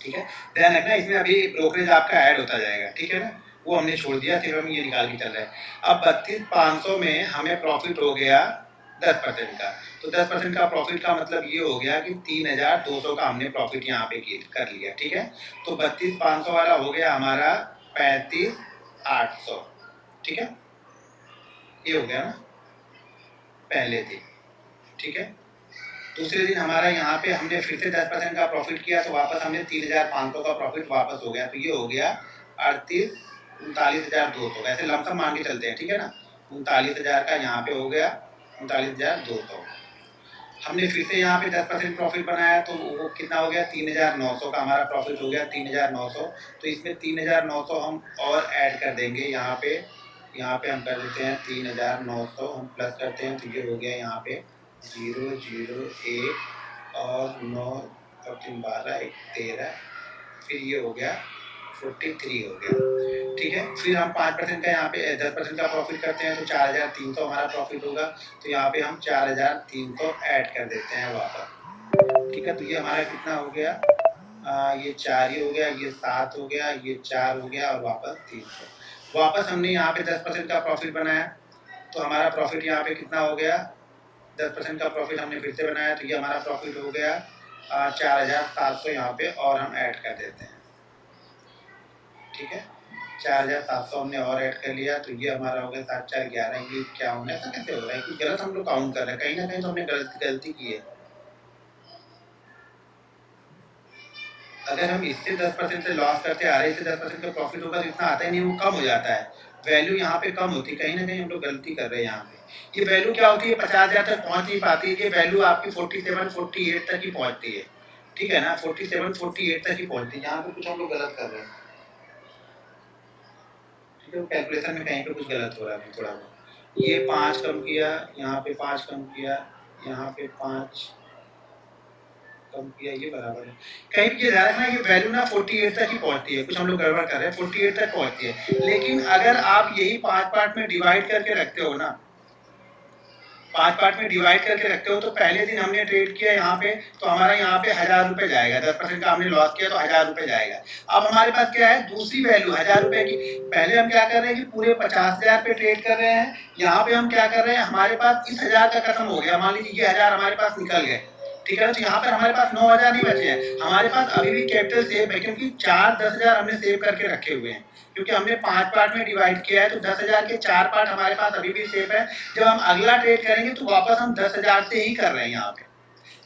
ठीक है, ध्यान रखना, इसमें अभी ब्रोकरेज आपका ऐड होता जाएगा। ठीक है ना, वो हमने छोड़ दिया, सिर्फ हम ये निकाल के चल रहे हैं। अब 32,500 में हमें प्रॉफिट हो गया 10% का, तो 10% का प्रॉफिट का मतलब ये हो गया कि 3,200 का हमने प्रॉफिट यहाँ पे कर लिया। ठीक है, तो 32,500 वाला हो गया हमारा 35,800। ठीक है, ये हो गया ना पहले दिन। ठीक है, दूसरे दिन हमारा यहाँ पे हमने फिर से 10% का प्रॉफिट किया तो वापस हमने 3,500 का प्रॉफिट वापस हो गया, तो ये हो गया 39,200। वैसे लमसम मान के चलते हैं। ठीक है ना, 39,000 का यहाँ पे हो गया 39,200। हमने फिर से यहाँ पे 10% प्रॉफिट बनाया तो वो कितना हो गया? 3,900 का हमारा प्रॉफिट हो गया, 3,900। तो इसमें 3,900 हम और ऐड कर देंगे यहाँ पे हम कर देते हैं 3,900 हम प्लस करते हैं, तो ये हो गया यहाँ पे 001 और 9 और 3 12 1 13, फिर ये हो गया 43 हो गया। ठीक है, फिर हम 5% का यहाँ पे 10% का प्रॉफिट करते हैं तो 4,300 हमारा प्रॉफिट होगा, तो यहाँ पे हम 4,300 ऐड कर देते हैं वापस। ठीक है, तो ये हमारा कितना हो गया? ये 4 ही हो गया, ये 7 हो गया, ये 4 हो गया और वापस 300। वापस हमने यहाँ पे 10% का प्रॉफिट बनाया तो हमारा प्रॉफिट यहाँ पे कितना हो गया? 10% का प्रॉफिट हमने फिर से बनाया तो ये हमारा प्रॉफिट हो गया 4,700 यहाँ पे और हम ऐड कर देते हैं। ठीक है, 4,700 हमने और ऐड कर लिया तो ये हमारा हो गया 7 4 11। ये क्या होना है, ऐसा कैसे हो रहा है? कुछ गलत हम लोग काउंट कर रहे हैं, कहीं ना कहीं तो हमने गलती की है। अगर हम इससे 10% से लॉस करते आ रहे, इससे 10% का प्रॉफिट होगा तो इतना आता ही नहीं, वो कम हो जाता है, वैल्यू यहाँ पे कम होती है। कहीं ना कहीं हम लोग गलती कर रहे हैं यहाँ पे। ये वैल्यू क्या होती है? 50,000 तक पहुंच नहीं पाती है, ये वैल्यू आपकी 47 48 तक ही पहुंचती है। ठीक है ना, 47 48 तक ही पहुंचती है। यहाँ पे कुछ हम लोग गलत कर रहे हैं। ठीक है, कैलकुलेशन में कहीं पे कुछ गलत हो रहा है थोड़ा बहुत। ये 5 कम किया, यहाँ पे 5 कम किया, यहाँ पे 5 कम किया, ये बराबर है। कहीं भी ये ध्यान रखना, ये वैल्यू ना 48 तक ही पहुंचती है। कुछ हम लोग गड़बड़ कर रहे हैं, 48 तक पहुंचती है। लेकिन अगर आप यही 5 पार्ट में डिवाइड करके रखते हो ना, 5 पार्ट में डिवाइड करके रखते हो, तो पहले दिन हमने ट्रेड किया यहाँ पे, तो हमारा यहाँ पे 1000 रुपए जाएगा, 10% का हमने लॉस किया तो 1000 रुपए जाएगा। अब हमारे पास क्या है, दूसरी वैल्यू 1000 रुपए की। पहले हम क्या कर रहे हैं कि पूरे 50,000 पे ट्रेड कर रहे हैं, यहाँ पे हम क्या कर रहे हैं, हमारे पास इस 1000 का खत्म हो गया, मान लीजिए ये 1000 हमारे पास निकल गए, ठीक है ना। तो यहाँ पर हमारे पास 9000 नहीं बचे हैं, हमारे पास अभी भी कैपिटल सेव है, क्योंकि 10,000 हमने सेव करके रखे हुए हैं, क्योंकि हमने 5 पार्ट में डिवाइड किया है, तो 10,000 के 4 पार्ट हमारे पास अभी भी सेफ है। जब हम अगला ट्रेड करेंगे तो वापस हम 10,000 से ही कर रहे हैं यहाँ पे।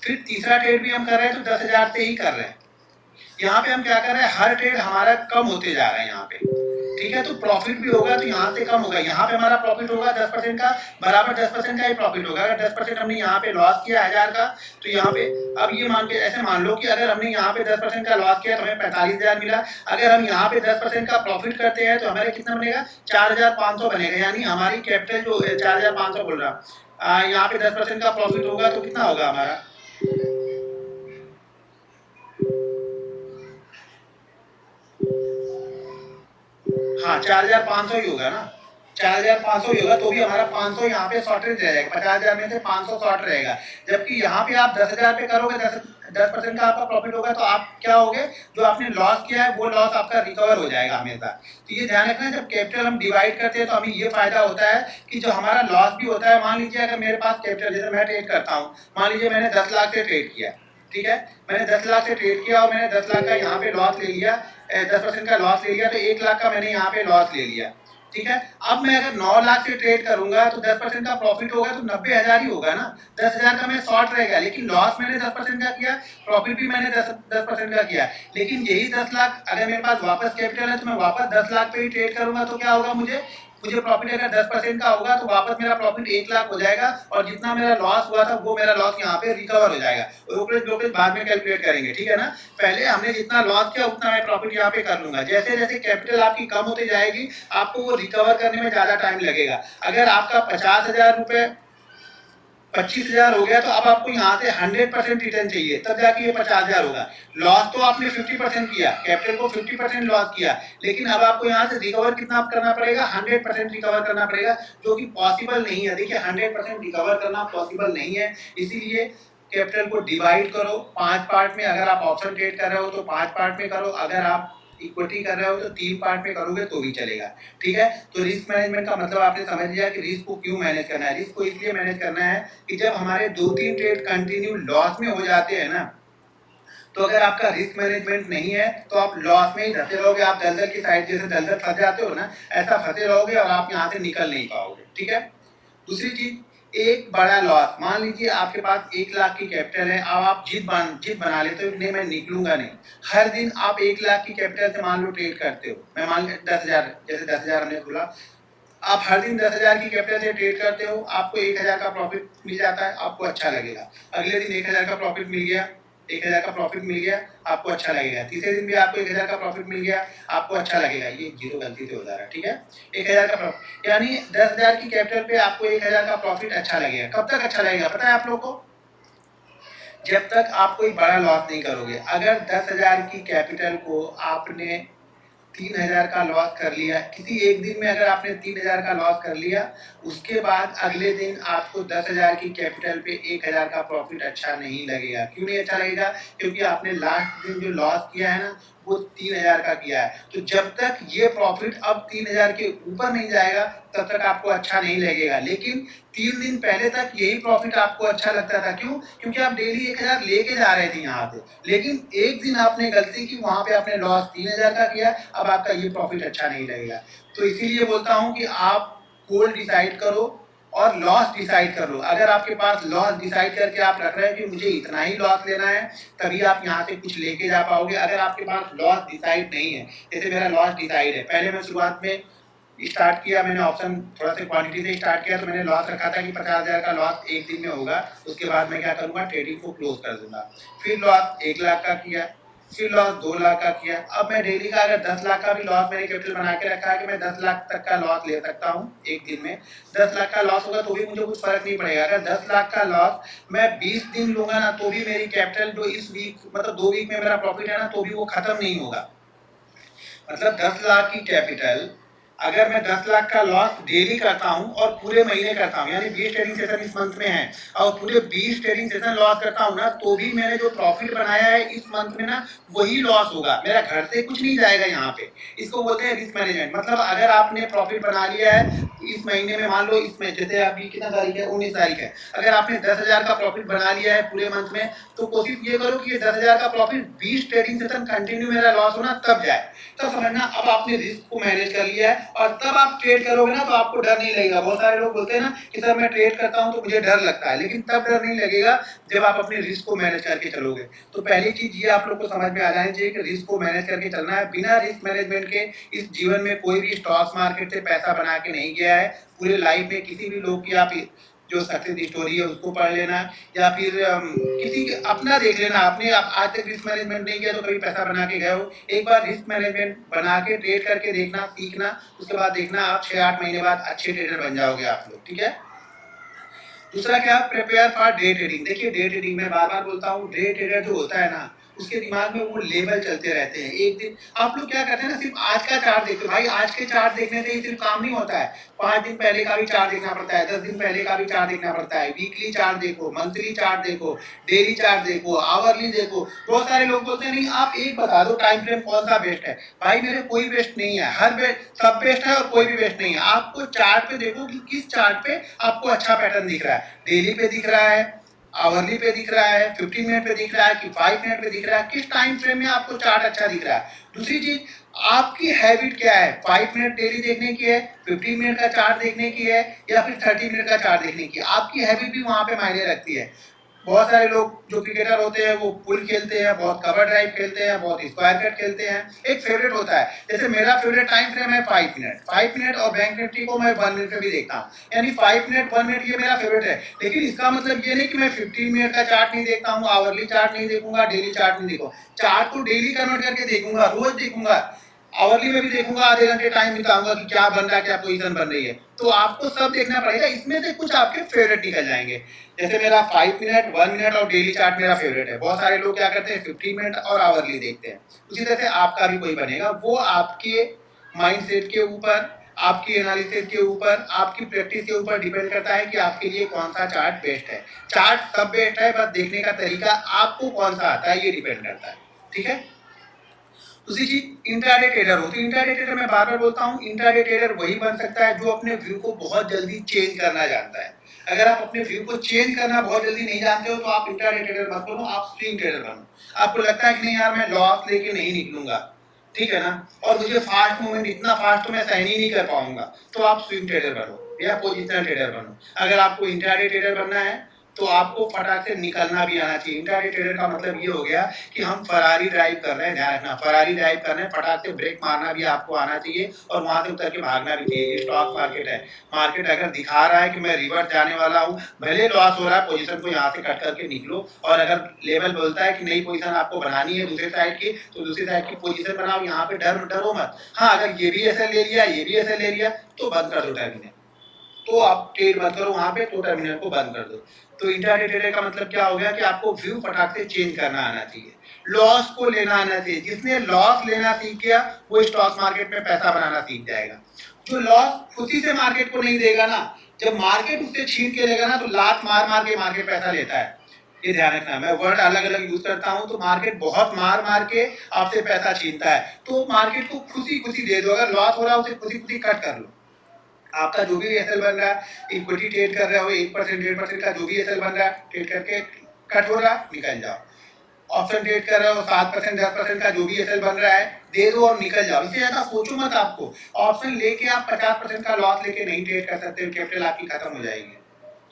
फिर तीसरा ट्रेड भी हम कर रहे हैं तो 10,000 से ही कर रहे हैं। यहाँ पे हम क्या कर रहे हैं, हर ट्रेड हमारा कम होते जा रहा है यहाँ पे, ठीक है। तो प्रॉफिट भी होगा तो यहाँ से कम होगा, यहाँ पे हमारा प्रॉफिट होगा 10% का, बराबर 10% का ही प्रॉफिट होगा। अगर 10% हमने यहाँ पे लॉस किया 1000 का, तो यहाँ पे अब ये मान के ऐसे मान लो कि अगर हमने यहाँ पे 10% का लॉस किया तो हमें 45,000 मिला। अगर हम यहाँ पे 10% का प्रॉफिट करते हैं तो हमारे कितना बनेगा, 4,500 बनेगा। यानी हमारी कैपिटल जो 4,500 बोल रहा, यहाँ पे 10% का प्रॉफिट होगा तो कितना होगा हमारा, हाँ 4,500 ही होगा ना, 4,500 ही होगा। तो भी हमारा 500 यहाँ पे शॉर्टेज रहेगा, 50,000 में से 500 शॉर्ट रहेगा। जबकि यहाँ पे आप 10,000 पे करोगे, 10% का आपका प्रॉफिट होगा, तो आप क्या होगे, जो आपने लॉस किया है वो लॉस आपका रिकवर हो जाएगा हमेशा। तो ये ध्यान रखना, जब कैपिटल हम डिवाइड करते हैं तो हमें ये फायदा होता है कि जो हमारा लॉस भी होता है, मान लीजिए अगर मेरे पास कैपिटल, जैसे मैं ट्रेड करता हूँ, मान लीजिए मैंने 10 लाख से ट्रेड किया, ठीक है, मैंने 10 लाख से ट्रेड किया और मैंने 10 लाख का यहाँ पे लॉस ले लिया, 10% का लॉस ले लिया, तो 1 लाख का मैंने यहाँ पे लॉस ले लिया, ठीक है। अब मैं अगर 9 लाख से ट्रेड करूंगा तो 10% का प्रॉफिट होगा तो 90,000 ही होगा ना, 10,000 का मैं शॉर्ट रहेगा, लेकिन लॉस मैंने 10% का किया, प्रॉफिट भी मैंने 10% का किया। लेकिन यही 10 लाख अगर मेरे पास वापस कैपिटल है तो मैं वापस 10 लाख पे ही ट्रेड करूंगा, तो क्या होगा, मुझे प्रॉफिट अगर 10% का होगा तो वापस मेरा प्रॉफिट 1 लाख हो जाएगा, और जितना मेरा लॉस हुआ था वो मेरा लॉस यहाँ पे रिकवर हो जाएगा। ब्रोकरेज बाद में कैलकुलेट करेंगे, ठीक है ना। पहले हमने जितना लॉस किया उतना मैं प्रॉफिट यहाँ पे कर लूंगा। जैसे जैसे कैपिटल आपकी कम होती जाएगी, आपको वो रिकवर करने में ज्यादा टाइम लगेगा। अगर आपका 50,000 रुपए 25,000 हो गया, तो अब आपको यहाँ से 100% रिटर्न चाहिए, तब जाके ये 50,000 होगा। लॉस तो आपने 50% किया, कैपिटल को 50% लॉस किया, लेकिन अब आपको यहाँ से रिकवर कितना करना पड़ेगा, 100% रिकवर करना पड़ेगा, जो कि पॉसिबल नहीं है। देखिए 100% रिकवर करना पॉसिबल नहीं है, इसीलिए कैपिटल को डिवाइड करो 5 पार्ट में। अगर आप ऑप्शन ट्रेड कर रहे हो तो 5 पार्ट में करो, अगर आप इक्विटी कर रहे हो तो 3 पार्ट में करोगे तो भी चलेगा, ठीक है। तो रिस्क मैनेजमेंट का मतलब आपने समझ लिया कि रिस्क को क्यों मैनेज करना है। रिस्क को इसलिए मैनेज करना है कि जब हमारे 2-3 ट्रेड कंटिन्यू लॉस में हो जाते हैं ना, तो अगर आपका रिस्क मैनेजमेंट नहीं है तो आप लॉस में ही फंसे रहोगे। आप दलदल की साइड, जैसे दलदल फंस जाते हो ना, ऐसा फंसे रहोगे और आप यहाँ से निकल नहीं पाओगे, ठीक है। दूसरी चीज, एक बड़ा लॉस, मान लीजिए आपके पास 1 लाख की कैपिटल है, अब आप जिद बना लेते हो, नहीं मैं निकलूंगा नहीं। हर दिन आप 1 लाख की कैपिटल से मान लो ट्रेड करते हो, मैं मान 10,000, जैसे 10,000 हमने खोला, आप हर दिन 10,000 की कैपिटल से ट्रेड करते हो, आपको 1,000 का प्रॉफिट मिल जाता है, आपको अच्छा लगेगा। अगले दिन 1,000 का प्रॉफिट मिल गया, 1,000 का प्रॉफिट मिल गया, आपको अच्छा लगेगा। तीसरे दिन भी आपको 1,000 का प्रॉफिट मिल गया, आपको अच्छा लगेगा। ये जीरो गलती से हो जा रहा है, ठीक है। 1,000 का प्रॉफिट, यानी 10,000 की कैपिटल पे आपको 1,000 का प्रॉफिट अच्छा लगेगा। कब तक अच्छा लगेगा पता है आप लोग को, जब तक आप कोई बड़ा लॉस नहीं करोगे। अगर 10,000 की कैपिटल को आपने 3,000 का लॉस कर लिया, किसी एक दिन में अगर आपने 3,000 का लॉस कर लिया, उसके बाद अगले दिन आपको 10,000 की कैपिटल पे 1,000 का प्रॉफिट अच्छा नहीं लगेगा। क्यों नहीं अच्छा लगेगा, क्योंकि आपने लास्ट दिन जो लॉस किया है ना, वो 3,000 का किया है। तो जब तक ये प्रॉफिट अब 3,000 के ऊपर नहीं जाएगा तब तक आपको अच्छा नहीं लगेगा। लेकिन 3 दिन पहले तक यही प्रॉफिट आपको अच्छा लगता था। क्यों, क्योंकि आप डेली 1,000 लेके जा रहे थे यहाँ से, लेकिन एक दिन आपने गलती की, वहां पे आपने लॉस 3,000 का किया, अब आपका ये प्रॉफिट अच्छा नहीं लगेगा। तो इसीलिए बोलता हूँ कि आप गोल डिसाइड करो और लॉस डिसाइड कर लो। अगर आपके पास लॉस डिसाइड करके आप रख रहे हैं कि मुझे इतना ही लॉस लेना है, तभी आप यहाँ से कुछ लेके जा पाओगे। अगर आपके पास लॉस डिसाइड नहीं है, जैसे मेरा लॉस डिसाइड है, पहले मैं शुरुआत में स्टार्ट किया, मैंने ऑप्शन थोड़ा सा क्वांटिटी से स्टार्ट किया, तो मैंने लॉस रखा था कि 50,000 का लॉस एक दिन में होगा। उसके बाद मैं क्या करूँगा, ट्रेडिंग को क्लोज कर दूंगा। फिर लॉस 1 लाख का किया, फिर लॉस 2 लाख का किया। अब मैं डेली का अगर 10 लाख का भी लॉस मैंने कैपिटल बना के रखा है कि मैं 10 लाख तक का लॉस ले सकता हूँ एक दिन में। 10 लाख का लॉस होगा तो भी मुझे कुछ फर्क नहीं पड़ेगा। अगर 10 लाख का लॉस मैं 20 दिन लूंगा ना, तो भी मेरी कैपिटल जो इस वीक, मतलब 2 वीक में मेरा प्रॉफिट है ना, तो भी वो खत्म नहीं होगा। मतलब 10 लाख की कैपिटल अगर मैं 10 लाख का लॉस डेली करता हूं और पूरे महीने करता हूं, यानी 20 ट्रेडिंग सेशन इस मंथ में है और पूरे 20 ट्रेडिंग सेशन लॉस करता हूं ना, तो भी मैंने जो प्रॉफिट बनाया है इस मंथ में ना, वही लॉस होगा, मेरा घर से कुछ नहीं जाएगा यहाँ पे। इसको बोलते हैं रिस्क मैनेजमेंट। मतलब अगर आपने प्रॉफिट बना लिया है इस महीने में, मान लो इसमें जैसे अभी कितना तारीख है, 19 तारीख है, अगर आपने 10,000 का प्रॉफिट बना लिया है पूरे मंथ में, तो कोशिश ये करो कि ये 10,000 का प्रॉफिट 20 ट्रेडिंग सेशन कंटिन्यू मेरा लॉस होना तब जाए। तब समझना अब आपने रिस्क को मैनेज कर लिया है और तब आप ट्रेड करोगे ना, तो आपको डर नहीं लगेगा। बहुत सारे लोग बोलते हैं ना कि सर मैं ट्रेड करता हूं तो मुझे डर लगता है, लेकिन तब डर नहीं लगेगा जब आप अपने रिस्क को मैनेज करके चलोगे। तो पहली चीज ये आप लोग को समझ में आ जानी चाहिए कि रिस्क को मैनेज करके चलना है। बिना रिस्क मैनेजमेंट के इस जीवन में कोई भी स्टॉक मार्केट से पैसा बना के नहीं गया है। पूरे लाइफ में किसी भी लोग की आप जो सक्सेस स्टोरी है उसको पढ़ लेना, या फिर किसी अपना देख लेना, आपने आज तक रिस्क मैनेजमेंट नहीं किया तो कभी पैसा बना के गए हो, एक बार रिस्क मैनेजमेंट बना के ट्रेड करके देखना, सीखना, उसके बाद देखना आप 6-8 महीने बाद अच्छे ट्रेडर बन जाओगे आप लोग। ठीक है। दूसरा क्या, प्रिपेयर फॉर डे ट्रेडिंग। देखिए डे ट्रेडिंग में बार बार बोलता हूँ, डे ट्रेडर जो होता है ना, उसके दिमाग में वो लेवल चलते रहते हैं। एक दिन आप लोग क्या करते हैं ना, सिर्फ आज का चार्ट देखते हो। भाई आज के चार्ट देखने से ही सिर्फ काम नहीं होता है, 5 दिन पहले का भी चार्ट देखना पड़ता है, 10 दिन पहले का भी चार्ट देखना पड़ता है, वीकली चार्ट देखो, मंथली चार्ट देखो, डेली चार्ट देखो, आवरली देखो। बहुत सारे लोग बोलते हैं नहीं आप एक बता दो टाइम फ्रेम कौन सा बेस्ट है। भाई मेरे कोई बेस्ट नहीं है, हर बेस्ट सब बेस्ट है और कोई भी बेस्ट नहीं है। आपको चार्ट पे देखो कि किस चार्ट पे आपको अच्छा पैटर्न दिख रहा है, डेली पे दिख रहा है, आवरली पे दिख रहा है, 15 मिनट पे दिख रहा है कि 5 मिनट पे दिख रहा है, किस टाइम फ्रेम में आपको चार्ट अच्छा दिख रहा है। दूसरी चीज, आपकी हैबिट क्या है, 5 मिनट डेली देखने की है, 15 मिनट का चार्ट देखने की है, या फिर 30 मिनट का चार्ट देखने की है। आपकी हैबिट भी वहां पे मायने रखती है। बहुत सारे लोग जो क्रिकेटर होते हैं वो पुल खेलते हैं, बहुत कवर ड्राइव खेलते हैं, बहुत स्क्वायर कट खेलते हैं, एक फेवरेट होता है। जैसे मेरा फेवरेट टाइम फ्रेम है 5 मिनट और बैंक निफ्टी को मैं 1 मिनट में भी देखता हूँ, यानी 5 मिनट 1 मिनट ये मेरा फेवरेट है। लेकिन इसका मतलब ये नहीं कि मैं 15 मिनट का चार्ट नहीं देखता हूँ, आवरली चार्ट नहीं देखूंगा, डेली चार्ट नहीं देखूंगा। चार्ट को डेली कन्वर्ट करके देखूंगा, रोज देखूंगा, आवरली में भी देखूंगा, आधे घंटे टाइम बिताऊंगा कि क्या बन रहा है, क्या पोजीशन बन रही है। तो आपको सब देखना पड़ेगा, इसमें से कुछ आपके फेवरेट निकल जाएंगे। जैसे मेरा 5 मिनट 1 मिनट और डेली चार्ट मेरा फेवरेट है। बहुत सारे लोग क्या करते हैं 15 मिनट और आवरली देखते हैं। उसी तरह से आपका भी कोई बनेगा, वो आपके माइंडसेट के ऊपर, आपकी एनालिसिस के ऊपर, आपकी प्रैक्टिस के ऊपर डिपेंड करता है कि आपके लिए कौन सा चार्ट बेस्ट है। चार्ट सब बेस्ट है, बस देखने का तरीका आपको कौन सा आता है ये डिपेंड करता है। ठीक है। दूसरी चीज इंट्राडे ट्रेडर होती है। इंट्राडे ट्रेडर मैं बार बार बोलता हूँ, इंट्राडे ट्रेडर वही बन सकता है जो अपने व्यू को बहुत जल्दी चेंज करना जानता है। अगर आप अपने व्यू को चेंज करना बहुत जल्दी नहीं जानते हो तो आप इंट्राडे ट्रेडर मत बनो, आप स्विंग ट्रेडर बनो। आपको लगता है कि नहीं यार मैं लॉस लेके नहीं निकलूंगा, ठीक है ना, और मुझे फास्ट मूवमेंट इतना फास्ट तो मैं सहन ही नहीं कर पाऊंगा, तो आप स्विंग ट्रेडर बनो या पोजिशनल ट्रेडर बनो। अगर आपको इंट्राडे ट्रेडर बनना है तो आपको फटाक से निकलना भी आना चाहिए। इंट्राडे ट्रेडर का मतलब ये हो गया कि हम फरारी ड्राइव कर रहे हैं, ध्यान रखना, फरारी ड्राइव कर रहे हैं, फटाक से ब्रेक मारना भी आपको आना चाहिए और वहां से उतर के भागना भी चाहिए। स्टॉक मार्केट है, मार्केट अगर दिखा रहा है कि मैं रिवर्स जाने वाला हूँ, भले लॉस हो रहा है, पोजीशन को यहाँ से कट करके निकलो, और अगर लेवल बोलता है कि नई पोजीशन आपको बनानी है दूसरे साइड की, तो दूसरी साइड की पोजीशन बनाओ, यहाँ पे डरो मत। हाँ अगर ये भी ऐसा ले लिया, ये भी ऐसा ले लिया, तो बंद कर दो टर्मिनल, तो आप ट्रेड मत करो वहां पे, तो टर्मिनल को बंद कर दो। तो इंट्राडे ट्रेडर का मतलब क्या हो गया कि आपको व्यू फटाक से चेंज करना आना चाहिए, लॉस को लेना आना चाहिए। जिसने लॉस लेना सीख गया वो स्टॉक मार्केट में पैसा बनाना सीख जाएगा। जो लॉस खुशी से मार्केट को नहीं देगा ना, जब मार्केट उससे छीन के लेगा ना, तो लात मार मार के मार्केट पैसा लेता है। ये ध्यान रखना, मैं वर्ड अलग अलग यूज करता हूं, तो मार्केट बहुत मार मार के आपसे पैसा छीनता है। तो मार्केट को खुशी खुशी दे दो, अगर लॉस हो रहा है उसे खुशी खुशी कट कर लो। आपका जो भी एसएल बन रहा है, इक्विटी ट्रेड कर रहे हो, 1% 1.5% का जो भी एसएल बन रहा है, ट्रेड करके कट हो रहा है, निकल जाओ। ऑप्शन ट्रेड कर रहे हो, 7% 10% का जो भी एसएल बन रहा है, दे दो और निकल जाओ। इससे ज्यादा सोचो मत। आपको ऑप्शन लेके आप 50% का लॉस लेके नहीं ट्रेड कर सकते, कैपिटल आपकी खत्म हो जाएगी।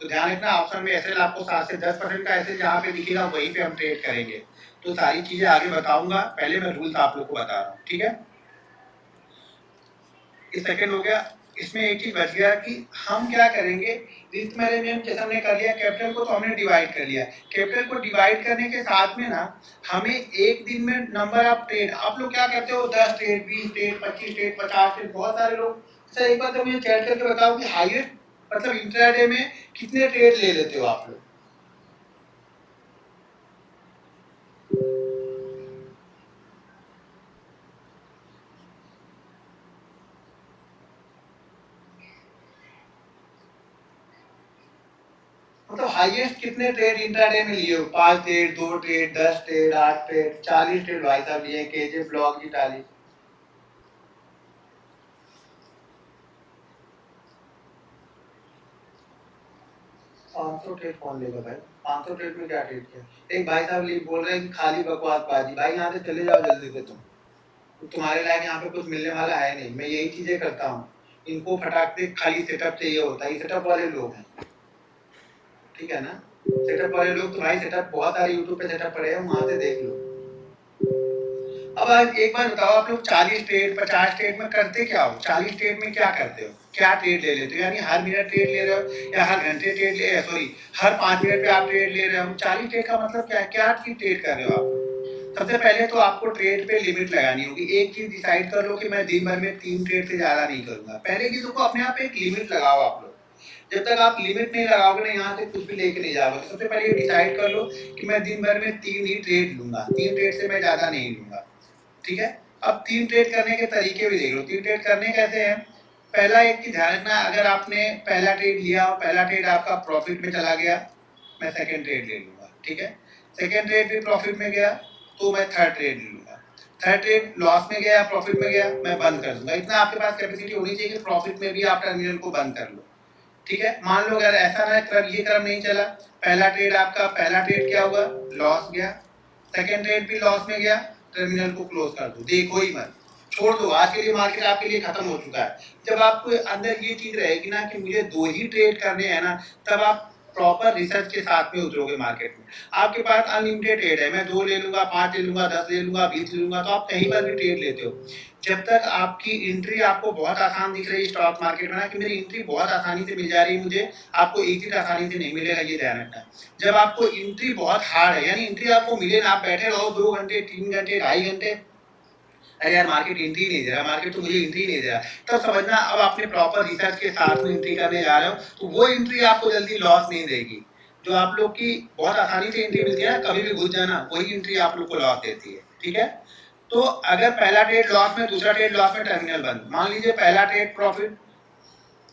तो ध्यान रखना, ऑप्शन में एसएल आपको 7 से 10% का एसएल जहाँ पे दिखेगा वहीं पे हम ट्रेड करेंगे। तो सारी चीजें आगे बताऊंगा, पहले मैं रूल्स आप लोग को बता रहा हूँ। ठीक है, ये सेकंड हो गया। इसमें एक चीज बच गया कि हम क्या करेंगे, रिस्क मैनेजमेंट जैसे हमने कर लिया, कैपिटल को तो हमने डिवाइड कर लिया। कैपिटल को डिवाइड करने के साथ में ना हमें एक दिन में नंबर ऑफ ट्रेड, आप लोग क्या करते हो 10 ट्रेड 20 ट्रेड 25 ट्रेड 50 ट्रेड, बहुत सारे लोग। सर एक बार तो मुझे चैट करके बताओ कि हाईएस्ट मतलब इंट्राडे में कितने ट्रेड ले लेते हो आप लोग। मतलब हाईएस्ट कितने ट्रेड इंट्राडे में लिए हो? 5 trade, 2 trade, 10 trade, 8 trade, 40 trade भाई साहब लिए केजे ब्लॉक की 40। 500 ट्रेड कौन लेगा भाई? 500 ट्रेड में क्या ट्रेड किया? एक भाई साहब बोल रहे हैं कि खाली बकवासबाजी। भाई यहाँ से चले जाओ जल्दी से तुम, तुम्हारे लायक यहाँ पे कुछ मिलने वाला है नहीं। मैं यही चीजें करता हूँ, इनको फटाक से खाली सेटअप चाहिए होता है, ये सेटअप वाले लोग हैं, ठीक है ना? सेटअप वाले लोग तो भाई सेटअप बहुत सारे यूट्यूब पे सेटअप पड़े हैं, वहां से देख लो। अब आज एक बार बताओ, आप लोग 40 ट्रेड 50 ट्रेड में करते क्या हो? 40 ट्रेड में क्या करते हो? क्या ट्रेड ले लेते हो? यानी हर मिनट ट्रेड ले रहे हो या हर घंटे ट्रेड ले, सॉरी हर 5 मिनट पे आप ट्रेड ले रहे हो? 40 ट्रेड का मतलब क्या है? क्या चीज ट्रेड कर रहे हो आप? सबसे पहले तो आपको ट्रेड पे लिमिट लगानी होगी। एक चीज डिसाइड कर लो कि मैं दिन भर में 3 ट्रेड से ज्यादा नहीं करूंगा। पहले चीज को अपने आप एक लिमिट लगाओ आप लोग। जब तक आप लिमिट नहीं लगाओगे ना, यहाँ से कुछ भी लेके नहीं जाओगे। सबसे पहले ये डिसाइड कर लो कि मैं दिन भर में 3 ही ट्रेड लूंगा, 3 ट्रेड से मैं ज्यादा नहीं लूंगा, ठीक है? अब 3 ट्रेड करने के तरीके भी देख लो। 3 ट्रेड करने कैसे हैं? पहला एक चीज ध्यान रखना, अगर आपने पहला ट्रेड लिया और पहला ट्रेड आपका प्रॉफिट में चला गया, मैं सेकंड ट्रेड ले लूंगा, ठीक है? सेकंड ट्रेड भी प्रॉफिट में गया तो मैं थर्ड ट्रेड ले लूंगा। थर्ड ट्रेड लॉस में गया, प्रॉफिट में गया, मैं बंद कर दूंगा। इतना आपके पास कैपेसिटी होनी चाहिए कि प्रॉफिट में भी आप टर्मिनल को बंद कर लो, ठीक है? मान लो अगर ऐसा ना ये क्रम नहीं चला, पहला ट्रेड आपका, पहला ट्रेड क्या हुआ? लॉस गया, सेकंड ट्रेड भी लॉस में गया, टर्मिनल को क्लोज कर दो, देखो ही मत, छोड़ दो। आज के लिए मार्केट आपके लिए खत्म हो चुका है। जब आपको अंदर ये चीज रहेगी ना कि मुझे 2 ही ट्रेड करने हैं ना, तब आप प्रॉपर रिसर्च के साथ में उतरोगे मार्केट में। आपके पास अनलिमिटेड ट्रेड है, मैं 2 ले लूंगा, 5 ले लूंगा, 10 ले लूंगा, 20 ले लूंगा, तो आप कहीं पर भी ट्रेड लेते हो। जब तक आपकी एंट्री आपको बहुत आसान दिख रही है स्टॉक मार्केट में ना, कि मेरी एंट्री बहुत आसानी से मिल जा रही है मुझे, आपको एग्जिट आसानी से नहीं मिलेगा, ये ध्यान रखना। जब आपको एंट्री बहुत हार्ड है, यानी एंट्री आपको मिले ना, आप बैठे रहो 2 घंटे, 3 घंटे, 2.5 घंटे, अरे यार मार्केट एंट्री नहीं दे रहा, मार्केट तो मुझे एंट्री नहीं दे रहा, तब समझना अब आपने प्रॉपर रिसर्च के साथ में एंट्री करने जा रहे हो, तो वो एंट्री आपको जल्दी लॉस नहीं देगी। जो आप लोग की बहुत आसानी से एंट्री मिलती है ना, कभी भी घुस जाना, वही एंट्री आप लोग को लॉस देती है, ठीक है? तो अगर पहला ट्रेड लॉस में, दूसरा ट्रेड लॉस में, टर्मिनल बंद। मान लीजिए पहला ट्रेड प्रॉफिट,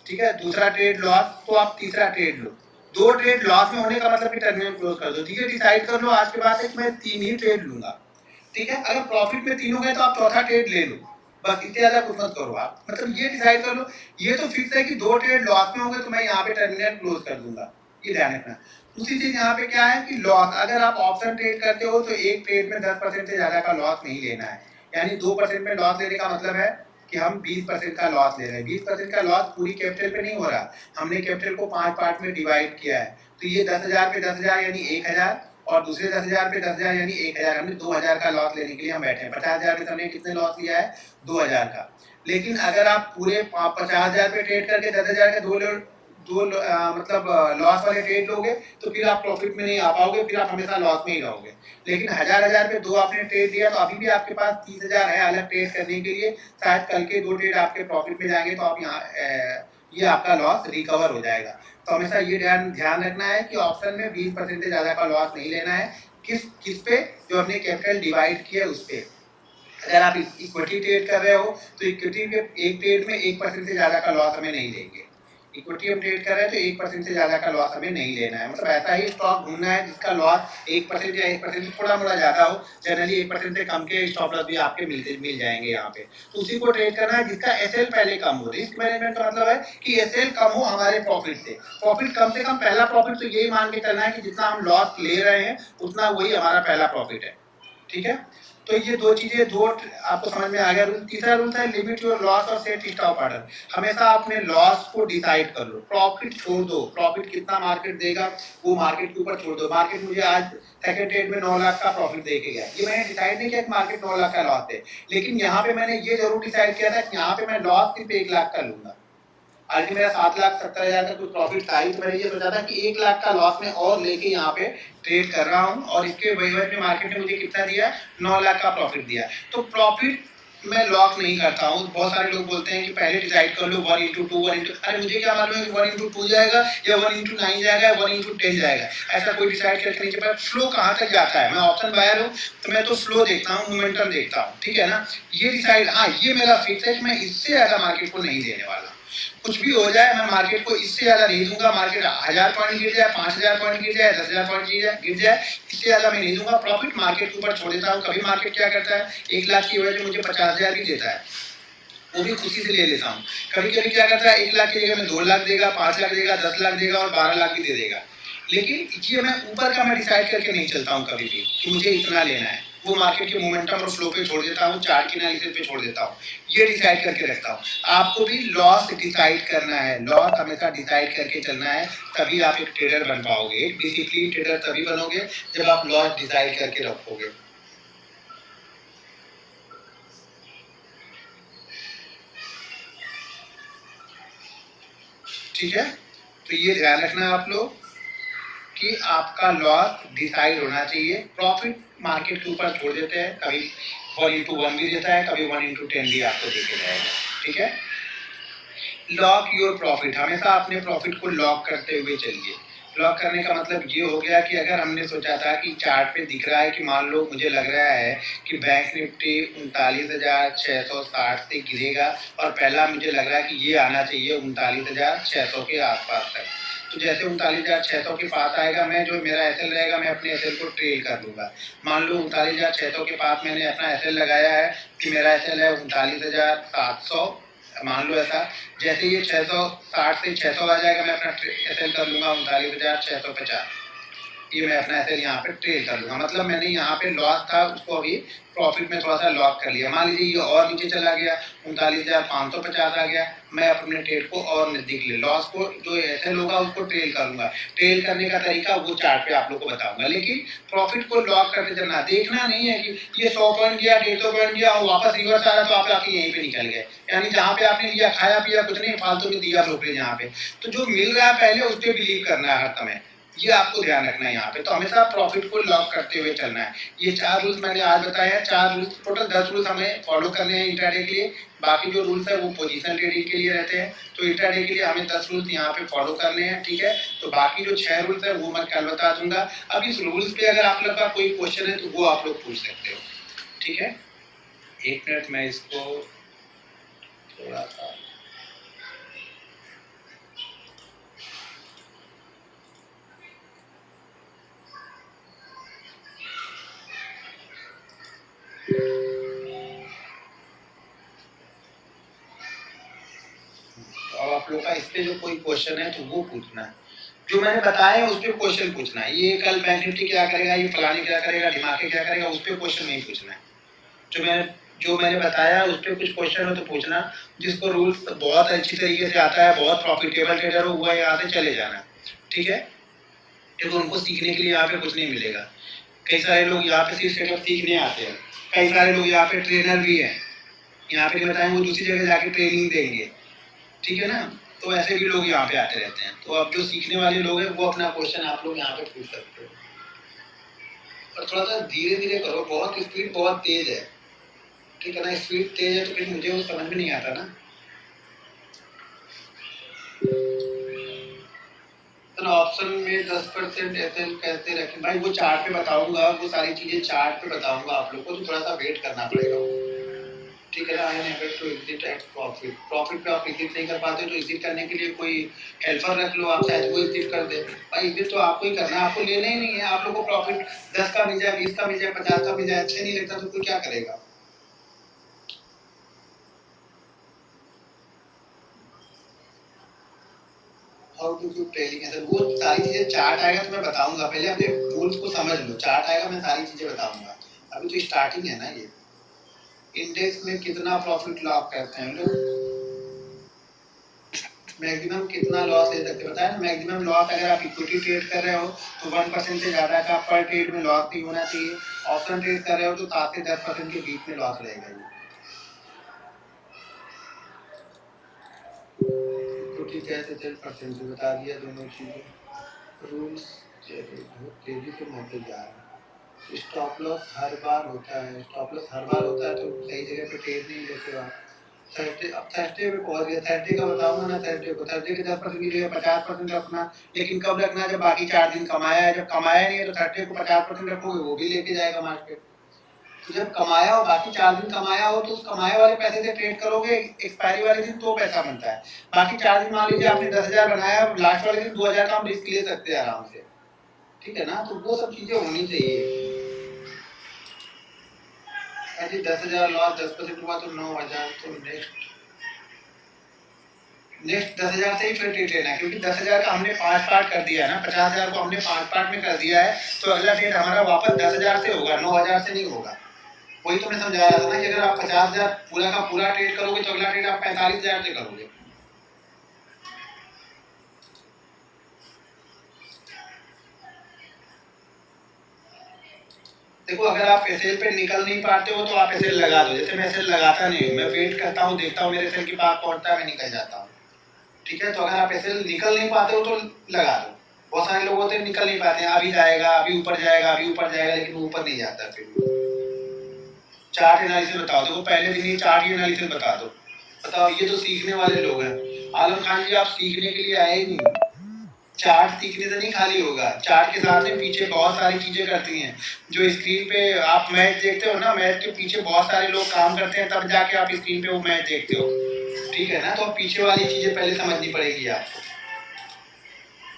ठीक है, दूसरा ट्रेड लॉस, तो आप तीसरा ट्रेड लो। 2 ट्रेड लॉस में होने का मतलब कि टर्मिनल क्लोज कर दो, ठीक है? डिसाइड कर लो आज के बाद मैं 3 ही ट्रेड लूंगा, ठीक है? अगर प्रॉफिट में 3 हो गए तो आप चौथा ट्रेड ले लो, बस इससे ज्यादा कुछ मत करो आप। मतलब ये डिसाइड कर लो, ये तो फिक्स है कि 2 ट्रेड लॉस में होंगे तो मैं यहाँ पे टर्मिनल क्लोज कर दूंगा, ये ध्यान रखना। दूसरी चीज यहाँ पे क्या है कि लॉस, अगर आप ऑप्शन ट्रेड करते हो तो एक ट्रेड में 10% से ज्यादा का लॉस नहीं लेना है। यानी 2% में लॉस लेने का मतलब है कि हम 20% का लॉस ले रहे हैं। 20% का लॉस पूरी कैपिटल पे नहीं हो रहा, हमने कैपिटल को 5 पार्ट में डिवाइड किया है। तो ये 10,000 पे 10,000 यानी 1,000, और दूसरे 10,000 पे 10,000 यानी 1,000, हमने 2,000 का लॉस लेने के लिए हम बैठे हैं। 50,000 में हमने कितने लॉस लिया है? 2,000 का। लेकिन अगर आप पूरे 50,000 पे ट्रेड करके 10,000 के मतलब लॉस वाले ट्रेड लोगे तो फिर आप प्रॉफिट में नहीं आ पाओगे, फिर आप हमेशा लॉस में ही रहोगे। लेकिन 1,000 पे 2 आपने ट्रेड दिया तो अभी भी आपके पास 30,000 है अलग ट्रेड करने के लिए। शायद कल के 2 ट्रेड आपके प्रॉफिट में जाएंगे तो आप यहाँ ये आपका लॉस रिकवर हो जाएगा। तो हमेशा ये ध्यान रखना है कि ऑप्शन में 20% से ज्यादा का लॉस नहीं लेना है। किस पे? जो हमने कैपिटल डिवाइड किया उस पे। अगर आप इक्विटी ट्रेड कर रहे हो तो इक्विटी के एक ट्रेड में 1% से ज्यादा का लॉस हमें नहीं लेंगे। इक्विटी हम ट्रेड कर रहे हैं तो 1% से ज्यादा का लॉस हमें नहीं लेना है। मतलब ऐसा ही स्टॉक ढूंढना है जिसका लॉस 1% या 1% थोड़ा मोड़ा ज्यादा हो। जनरली 1% से कम के स्टॉप लॉस भी आपके मिल जाएंगे यहाँ पे। तो उसी को ट्रेड करना है जिसका एसएल पहले कम हो। रिस्क मैनेजमेंट का मतलब है कि एसएल कम हो हमारे प्रॉफिट से। प्रॉफिट कम से कम, पहला प्रॉफिट तो यही मान के चलना है कि जितना हम लॉस ले रहे हैं उतना वही हमारा पहला प्रॉफिट है, ठीक है? तो ये 2 चीजें, 2 आपको समझ में आ गया। तीसरा रूल था लिमिट योर लॉस और सेट स्टॉप ऑर्डर। हमेशा अपने लॉस को डिसाइड कर लो, प्रॉफिट छोड़ दो। प्रॉफिट कितना मार्केट देगा वो मार्केट के ऊपर छोड़ दो। मार्केट मुझे आज सेकंड ट्रेड में 9 लाख का प्रॉफिट दे के गया, ये मैंने डिसाइड नहीं किया कि मार्केट 9 लाख का लॉस है, लेकिन यहाँ पे मैंने ये जरूर डिसाइड किया था कि यहाँ पे मैं लॉस सिर्फ 1 लाख का लूंगा। आज मेरा 7,70,000 का कुछ प्रॉफिट था ही, तो मैंने ये सोचा था कि 1 लाख का लॉस में और लेके यहाँ पे ट्रेड कर रहा हूँ, और इसके वहीवट में मार्केट ने मुझे कितना दिया? 9 लाख का प्रॉफिट दिया। तो प्रॉफिट मैं लॉक नहीं करता हूँ। बहुत सारे लोग बोलते हैं कि पहले डिसाइड कर लो 1:2, 1:, अरे मुझे क्या मालूम है कि 1:2 जाएगा या 1:9 जाएगा या 1:10 जाएगा। ऐसा कोई डिसाइड करके नहीं चलता। फ्लो कहाँ तक जाता है? मैं ऑप्शन बायर हूँ तो मैं तो फ्लो देखता हूँ, मोमेंटम देखता हूँ, ठीक है ना? ये डिसाइड, हाँ ये मेरा फिक्स है कि मैं इससे ज्यादा मार्केट को नहीं देने वाला। कुछ भी हो जाए मैं मार्केट को इससे ज्यादा नहीं दूंगा। मार्केट 1000 पॉइंट गिर जाए, 5000 पॉइंट गिर जाए, 10,000 पॉइंट गिर जाए, इससे ज्यादा मैं नहीं दूंगा। प्रॉफिट मार्केट के ऊपर छोड़ देता हूँ। कभी मार्केट क्या करता है, 1 लाख की वजह मुझे 50,000 भी देता है, वो भी खुशी से ले लेता हूँ। कभी कभी क्या करता है, 1 लाख की जगह में 2 लाख देगा, 5 लाख देगा, 10 लाख देगा और 12 लाख भी दे देगा। लेकिन ये मैं ऊपर का मैं डिसाइड करके नहीं चलता हूँ कभी भी कि मुझे इतना लेना है। वो मार्केट के मोमेंटम और फ्लो पे छोड़ देता हूँ, चार्ट के एनालिसिस पे छोड़ देता हूँ, ये डिसाइड करके रखता हूँ। आपको भी लॉस डिसाइड करना है, लॉस हमेशा डिसाइड करके चलना है, तभी आप एक ट्रेडर बन पाओगे। एक डिसिप्लिन ट्रेडर तभी बनोगे जब आप लॉस डिसाइड करके रखोगे। ठीक है, तो ये ध्यान रखना आप लोग कि आपका लॉस डिसाइड होना चाहिए। प्रॉफिट मार्केट के ऊपर छोड़ देते हैं, कभी 1:1 भी देता है, कभी 1:10 भी आपको देके जाएगा। ठीक है, लॉक योर प्रॉफिट, हमेशा अपने प्रॉफिट को लॉक करते हुए चलिए। लॉक करने का मतलब ये हो गया कि अगर हमने सोचा था कि चार्ट पे दिख रहा है कि मान लो मुझे लग रहा है कि बैंक निफ्टी 39,660 से गिरेगा और पहला मुझे लग रहा है कि ये आना चाहिए 39,600 के आसपास तक, तो जैसे 39,600 के पास आएगा, मैं जो मेरा एसएल रहेगा मैं अपने एसएल को ट्रेल कर लूंगा। मान लो 39,600 के पास मैंने अपना एसएल लगाया है कि मेरा एसएल है 39,700, मान लो ऐसा। जैसे ये 660 से 600 आ जाएगा, मैं अपना एसएल कर लूंगा 39,650। ये मैं अपना एसएल यहाँ पे ट्रेड कर लूंगा। मतलब मैंने यहाँ पे लॉस था उसको अभी प्रॉफिट में थोड़ा सा लॉक कर लिया। मान लीजिए ये और नीचे चला गया, 39,550 आ गया, मैं अपने ट्रेड को और नजदीक ले, लॉस को जो एसएल होगा उसको ट्रेल करूंगा। ट्रेल करने का तरीका वो चार्ट पे आप लोग को बताऊंगा, लेकिन प्रॉफिट को लॉक करते चलना। देखना नहीं है कि ये 100 पॉइंट गया, 150 पॉइंट गया और वापस रिवर्स आ रहा तो आप आके यहीं पे निकल गए, यानी जहाँ पे आपने लिया खाया पिया कुछ नहीं, फालतू में दिया ब्रोकरेज यहाँ पे। तो जो मिल रहा है पहले उस पर बिलीव करना है हर समय, ये आपको ध्यान रखना है यहाँ पे। तो हमेशा प्रॉफिट को लॉक करते हुए चलना है। ये 4 रूल्स मैंने आज बताए हैं, 4 रूल्स, टोटल 10 रूल्स हमें फॉलो करने हैं इंट्राडे के लिए। बाकी जो रूल्स है वो पोजीशन ट्रेडिंग के लिए रहते हैं, तो इंट्राडे के लिए हमें 10 रूल्स यहाँ पे फॉलो करने हैं। ठीक है, तो बाकी जो 6 रूल्स है वो मैं कल बता दूंगा। अब इस रूल्स पे अगर आप लोग का कोई क्वेश्चन है तो वो आप लोग पूछ सकते हो। ठीक है, 1 मिनट मैं इसको थोड़ा सा अब आप लोग का इस पे जो कोई क्वेश्चन है तो वो पूछना है। जो मैंने बताया उस पर क्वेश्चन पूछना है। ये कल बैंक निफ्टी क्या करेगा, ये फलानी क्या करेगा, दिमागी क्या करेगा, उस पर क्वेश्चन नहीं पूछना है। जो मैंने बताया उस पर कुछ क्वेश्चन हो तो पूछना। जिसको रूल्स बहुत अच्छी तरीके से आता है, बहुत प्रॉफिटेबल ट्रेडर हो, हुआ यहाँ से चले जाना। ठीक है, क्योंकि उनको सीखने के लिए यहाँ पे कुछ नहीं मिलेगा। कई सारे लोग यहाँ पे सिर्फ सेटअप सीखने आते हैं, कई सारे लोग यहाँ पे ट्रेनर भी हैं, यहाँ पे बताएं वो दूसरी जगह जाके ट्रेनिंग देंगे। ठीक है ना, तो ऐसे भी लोग यहाँ पे आते रहते हैं। तो अब जो सीखने वाले लोग हैं वो अपना क्वेश्चन आप लोग यहाँ पे पूछ सकते हो, और थोड़ा सा धीरे धीरे करो, बहुत स्पीड बहुत तेज है। ठीक है ना, स्पीड तेज है तो फिर मुझे वो समझ में नहीं आता ना। तो ऑप्शन में 10% ऐसे कैसे रखें भाई, वो चार्ट पे बताऊंगा, वो सारी चीजें चार्ट पे बताऊंगा आप लोग को, तो थोड़ा सा वेट करना पड़ेगा। ठीक है ना, I am able to exit at profit. Profit पे आप एग्जिट नहीं कर पाते तो एग्जिट करने के लिए कोई हेल्पर रख लो, आप शायद वो एग्जिट कर दे। भाई एग्जिट तो आपको ही करना है, आपको लेना ही नहीं है। आप लोग को प्रॉफिट 10 का मिल जाए, 20 का मिल जाए, 50 का मिल जाए, अच्छे नहीं लगता तो कोई क्या करेगा। हाउ टू डू ट्रेडिंग है, वो सारी चीजें चार्ट आएगा तो मैं बताऊंगा। पहले अपने रूल्स को समझ लो, चार्ट आएगा मैं सारी चीजें बताऊंगा। अभी तो स्टार्टिंग है ना। ये इंडेक्स में कितना प्रॉफिट लॉक करते हैं लोग, मैक्सिमम कितना लॉस ले सकते हैं बताया ना। मैक्सिमम लॉस अगर आप इक्विटी ट्रेड कर रहे हो तो 1% से ज्यादा का पर ट्रेड में लॉस नहीं होना चाहिए। ऑप्शन ट्रेड कर रहे हो तो 7 से 10% के बीच में लॉस रहेगा। इक्विटी कैसे 10% से बता दिया, दोनों चीजें रूल्स तेजी से महत्व जा रहा है। स्टॉप लॉस हर बार होता है, स्टॉप लॉस हर बार होता है तो सही जगह पे ट्रेड नहीं लेते हो आप। थर्सडे, अब थर्सडे पे पहुंच गया, थर्सडे का बताऊंगा ना। थर्सडे को, थर्सडे के 10% की जगह 50% रखना, लेकिन कब रखना, जब बाकी 4 दिन कमाया है। जब कमाया नहीं है तो थर्सडे को 50% रखोगे, वो भी लेके जाएगा मार्केट। तो जब कमाया हो, बाकी 4 दिन कमाया हो, तो उस कमाए वाले पैसे से ट्रेड करोगे, एक्सपायरी वाले दिन तो पैसा बनता है। बाकी 4 दिन मान लीजिए आपने 10,000 बनाया, लास्ट वाले दिन 2,000 का हम रिस्क ले सकते हैं आराम से, ठीक है ना। तो वो सब चीजें होनी चाहिए। अरे 10,000 लॉस, 10% हुआ तो 9,000, तो नेक्स्ट 10,000 से ही फिर ट्रेड लेना है, क्योंकि 10,000 का हमने 5 पार्ट कर दिया है ना, 50,000 को हमने 5 पार्ट में कर दिया है, तो अगला ट्रेड हमारा वापस 10,000 से होगा, 9,000 से नहीं होगा। वही तो मैं समझाया था ना कि अगर आप 50,000 पूरा का पूरा ट्रेड करोगे तो अगला ट्रेड आप 45,000 से करोगे। देखो अगर आप एसएल पे निकल नहीं पाते हो तो आप एसएल लगा दो। जैसे मैं एसएल लगाता नहीं हूँ, मैं वेट करता हूँ, देखता हूँ मेरे एसएल की पार पहुंचता है, मैं निकल जाता हूँ, ठीक है। तो अगर आप एसएल निकल नहीं पाते हो तो लगा दो। बहुत सारे लोग होते हैं निकल नहीं पाते हैं, अभी जाएगा, अभी ऊपर जाएगा, अभी ऊपर जाएगा, लेकिन वो ऊपर नहीं जाता। फिर चार्ट एनालिसिस बताओ, देखो पहले दिन ही चार्ट एनालिसिस बता दो। बताओ, ये तो सीखने वाले लोग हैं। आलम खान जी, आप सीखने के लिए आए ही नहीं। चार्ट सीखने से नहीं खाली होगा, चार्ट के साथ में पीछे बहुत सारी चीजें करती हैं। जो स्क्रीन पे आप मैच देखते हो ना, मैच के पीछे बहुत सारे लोग काम करते हैं, तब जाके आप स्क्रीन पे वो मैच देखते हो, ठीक है ना। तो पीछे वाली चीजें पहले समझनी पड़ेगी आपको,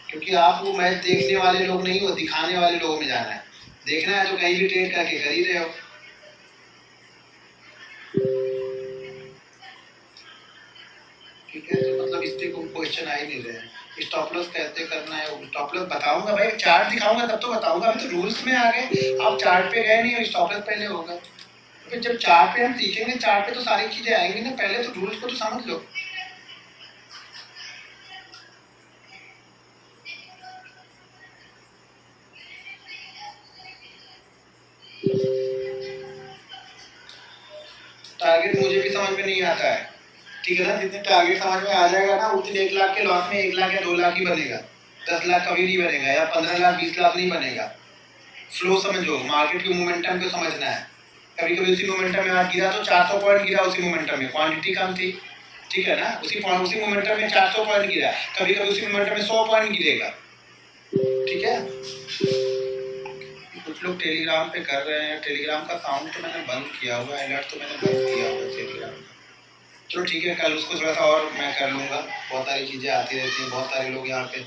क्योंकि आप वो मैच देखने वाले लोग नहीं हो, दिखाने वाले लोगों में जाना है। देखना है तो कहीं भी ट्रेड करके कर ही रहे हो, ठीक है। तो मतलब इस पे कोई क्वेश्चन आ ही नहीं रहे हैं। स्टॉप लॉस कैसे करना है, स्टॉप लॉस बताऊंगा भाई, चार्ट दिखाऊंगा तब तो बताऊंगा। अभी तो रूल्स में आ गए, आप चार्ट पे गए नहीं और स्टॉप लॉस पहले होगा। फिर जब चार्ट पे हम सीखेंगे, चार्ट पे तो सारी चीजें आएंगी ना, पहले तो रूल्स को तो समझ लो। टारगेट मुझे भी समझ में नहीं आता है, ठीक है ना। जितने टारगेट समझ में आ जाएगा ना, उतने 1 लाख के लॉस में 1 लाख या 2 लाख ही बनेगा, 10 लाख कभी नहीं बनेगा, या 15 लाख 20 लाख नहीं बनेगा। फ्लो समझो, मार्केट के मोमेंटम को समझना है। कभी कभी उसी मोमेंटम में आज गिरा तो 400 पॉइंट गिरा, उसी मोमेंटम में क्वांटिटी कम थी, ठीक है ना। उसी मोमेंटम में 400 पॉइंट गिरा, कभी कभी उसी मोमेंटम में 100 पॉइंट गिरेगा, ठीक है। कुछ लोग टेलीग्राम पे कर रहे हैं, टेलीग्राम का साउंड तो मैंने बंद किया हुआ है, अलर्ट तो मैंने बंद किया हुआ है टेलीग्राम का। चलो ठीक है, कल उसको थोड़ा सा और मैं कर लूँगा। बहुत सारी चीज़ें आती रहती हैं, बहुत सारे लोग यहाँ पे,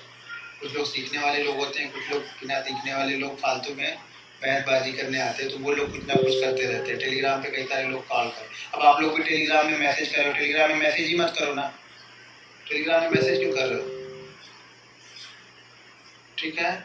कुछ लोग सीखने वाले लोग होते हैं, कुछ लोग बिना सीखने वाले लोग फालतू में बहसबाजी करने आते हैं, तो वो लोग कुछ ना कुछ करते रहते हैं। टेलीग्राम पे कई सारे लोग कॉल कर, अब आप लोग भी टेलीग्राम में मैसेज करो, टेलीग्राम में मैसेज ही मत करो ना, टेलीग्राम में मैसेज क्यों कर रहे हो, ठीक है।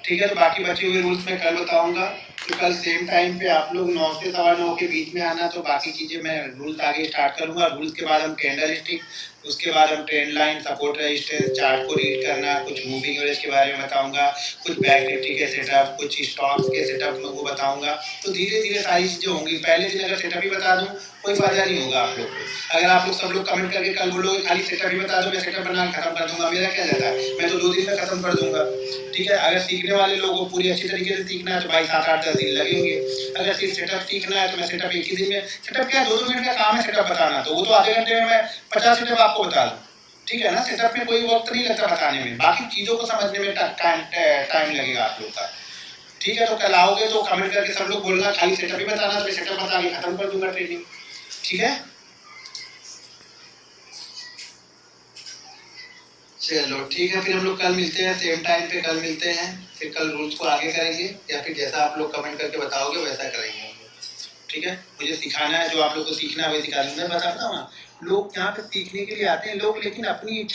ठीक है, तो बाकी बचे हुए रूल्स मैं कल बताऊंगा। तो कल सेम टाइम पे आप लोग 9 से 9:15 के बीच में आना। तो बाकी चीज़ें मैं रूल्स आगे स्टार्ट करूंगा। रूल्स के बाद हम कैंडल स्टिक, उसके बाद हम trend line, support resistance, chart को रीड करना, कुछ मूविंग एवरेज के बारे में बताऊंगा, कुछ बैंक निफ्टी के सेटअप, कुछ स्टॉक्स के सेटअप में वो बताऊंगा। तो धीरे धीरे सारी चीज़ें होंगी। पहले दिन अगर सेटअप ही बता दूँ, कोई फायदा नहीं होगा आप लोग को। अगर आप लोग सब लोग कमेंट करके कल बोलोगे खाली सेटअप ही बता दो, मैं सेटअप बना के खत्म कर दूंगा, मेरा क्या जाता है, मैं तो 2 दिन में खत्म कर दूंगा, ठीक है। अगर सीखने वाले लोगों को पूरी अच्छी तरीके से सीखना है तो भाई 7-8-10 दिन लगेंगे। अगर सिर्फ सेटअप सीखना है तो मैं सेटअप एक ही दिन में, सेटअप क्या 2-2 मिनट का काम है सेटअप बताना, तो वो तो आधे घंटे में मैं 50 सेटअप आपको बता दूँ, ठीक है ना। सेटअप में कोई वक्त नहीं लगता बताने में, बाकी चीज़ों को समझने में टाइम लगेगा आप लोग का, ठीक है। तो कल आओगे तो कमेंट करके सब लोग बोलना खाली सेटअप ही बताना, तो मैं सेटअप बता के खत्म कर दूंगा ट्रेनिंग, ठीक है। चलो ठीक है, फिर हम लोग कल मिलते हैं सेम टाइम पे, कल मिलते हैं। फिर कल रूल्स को आगे करेंगे, या फिर जैसा आप लोग कमेंट करके बताओगे वैसा करेंगे, ठीक है। मुझे सिखाना है, जो आप लोग को सीखना है वही सिखा दूंगा। बताता हूँ ना, लोग यहाँ पे सीखने के लिए आते हैं लोग, लेकिन अपनी इच्छा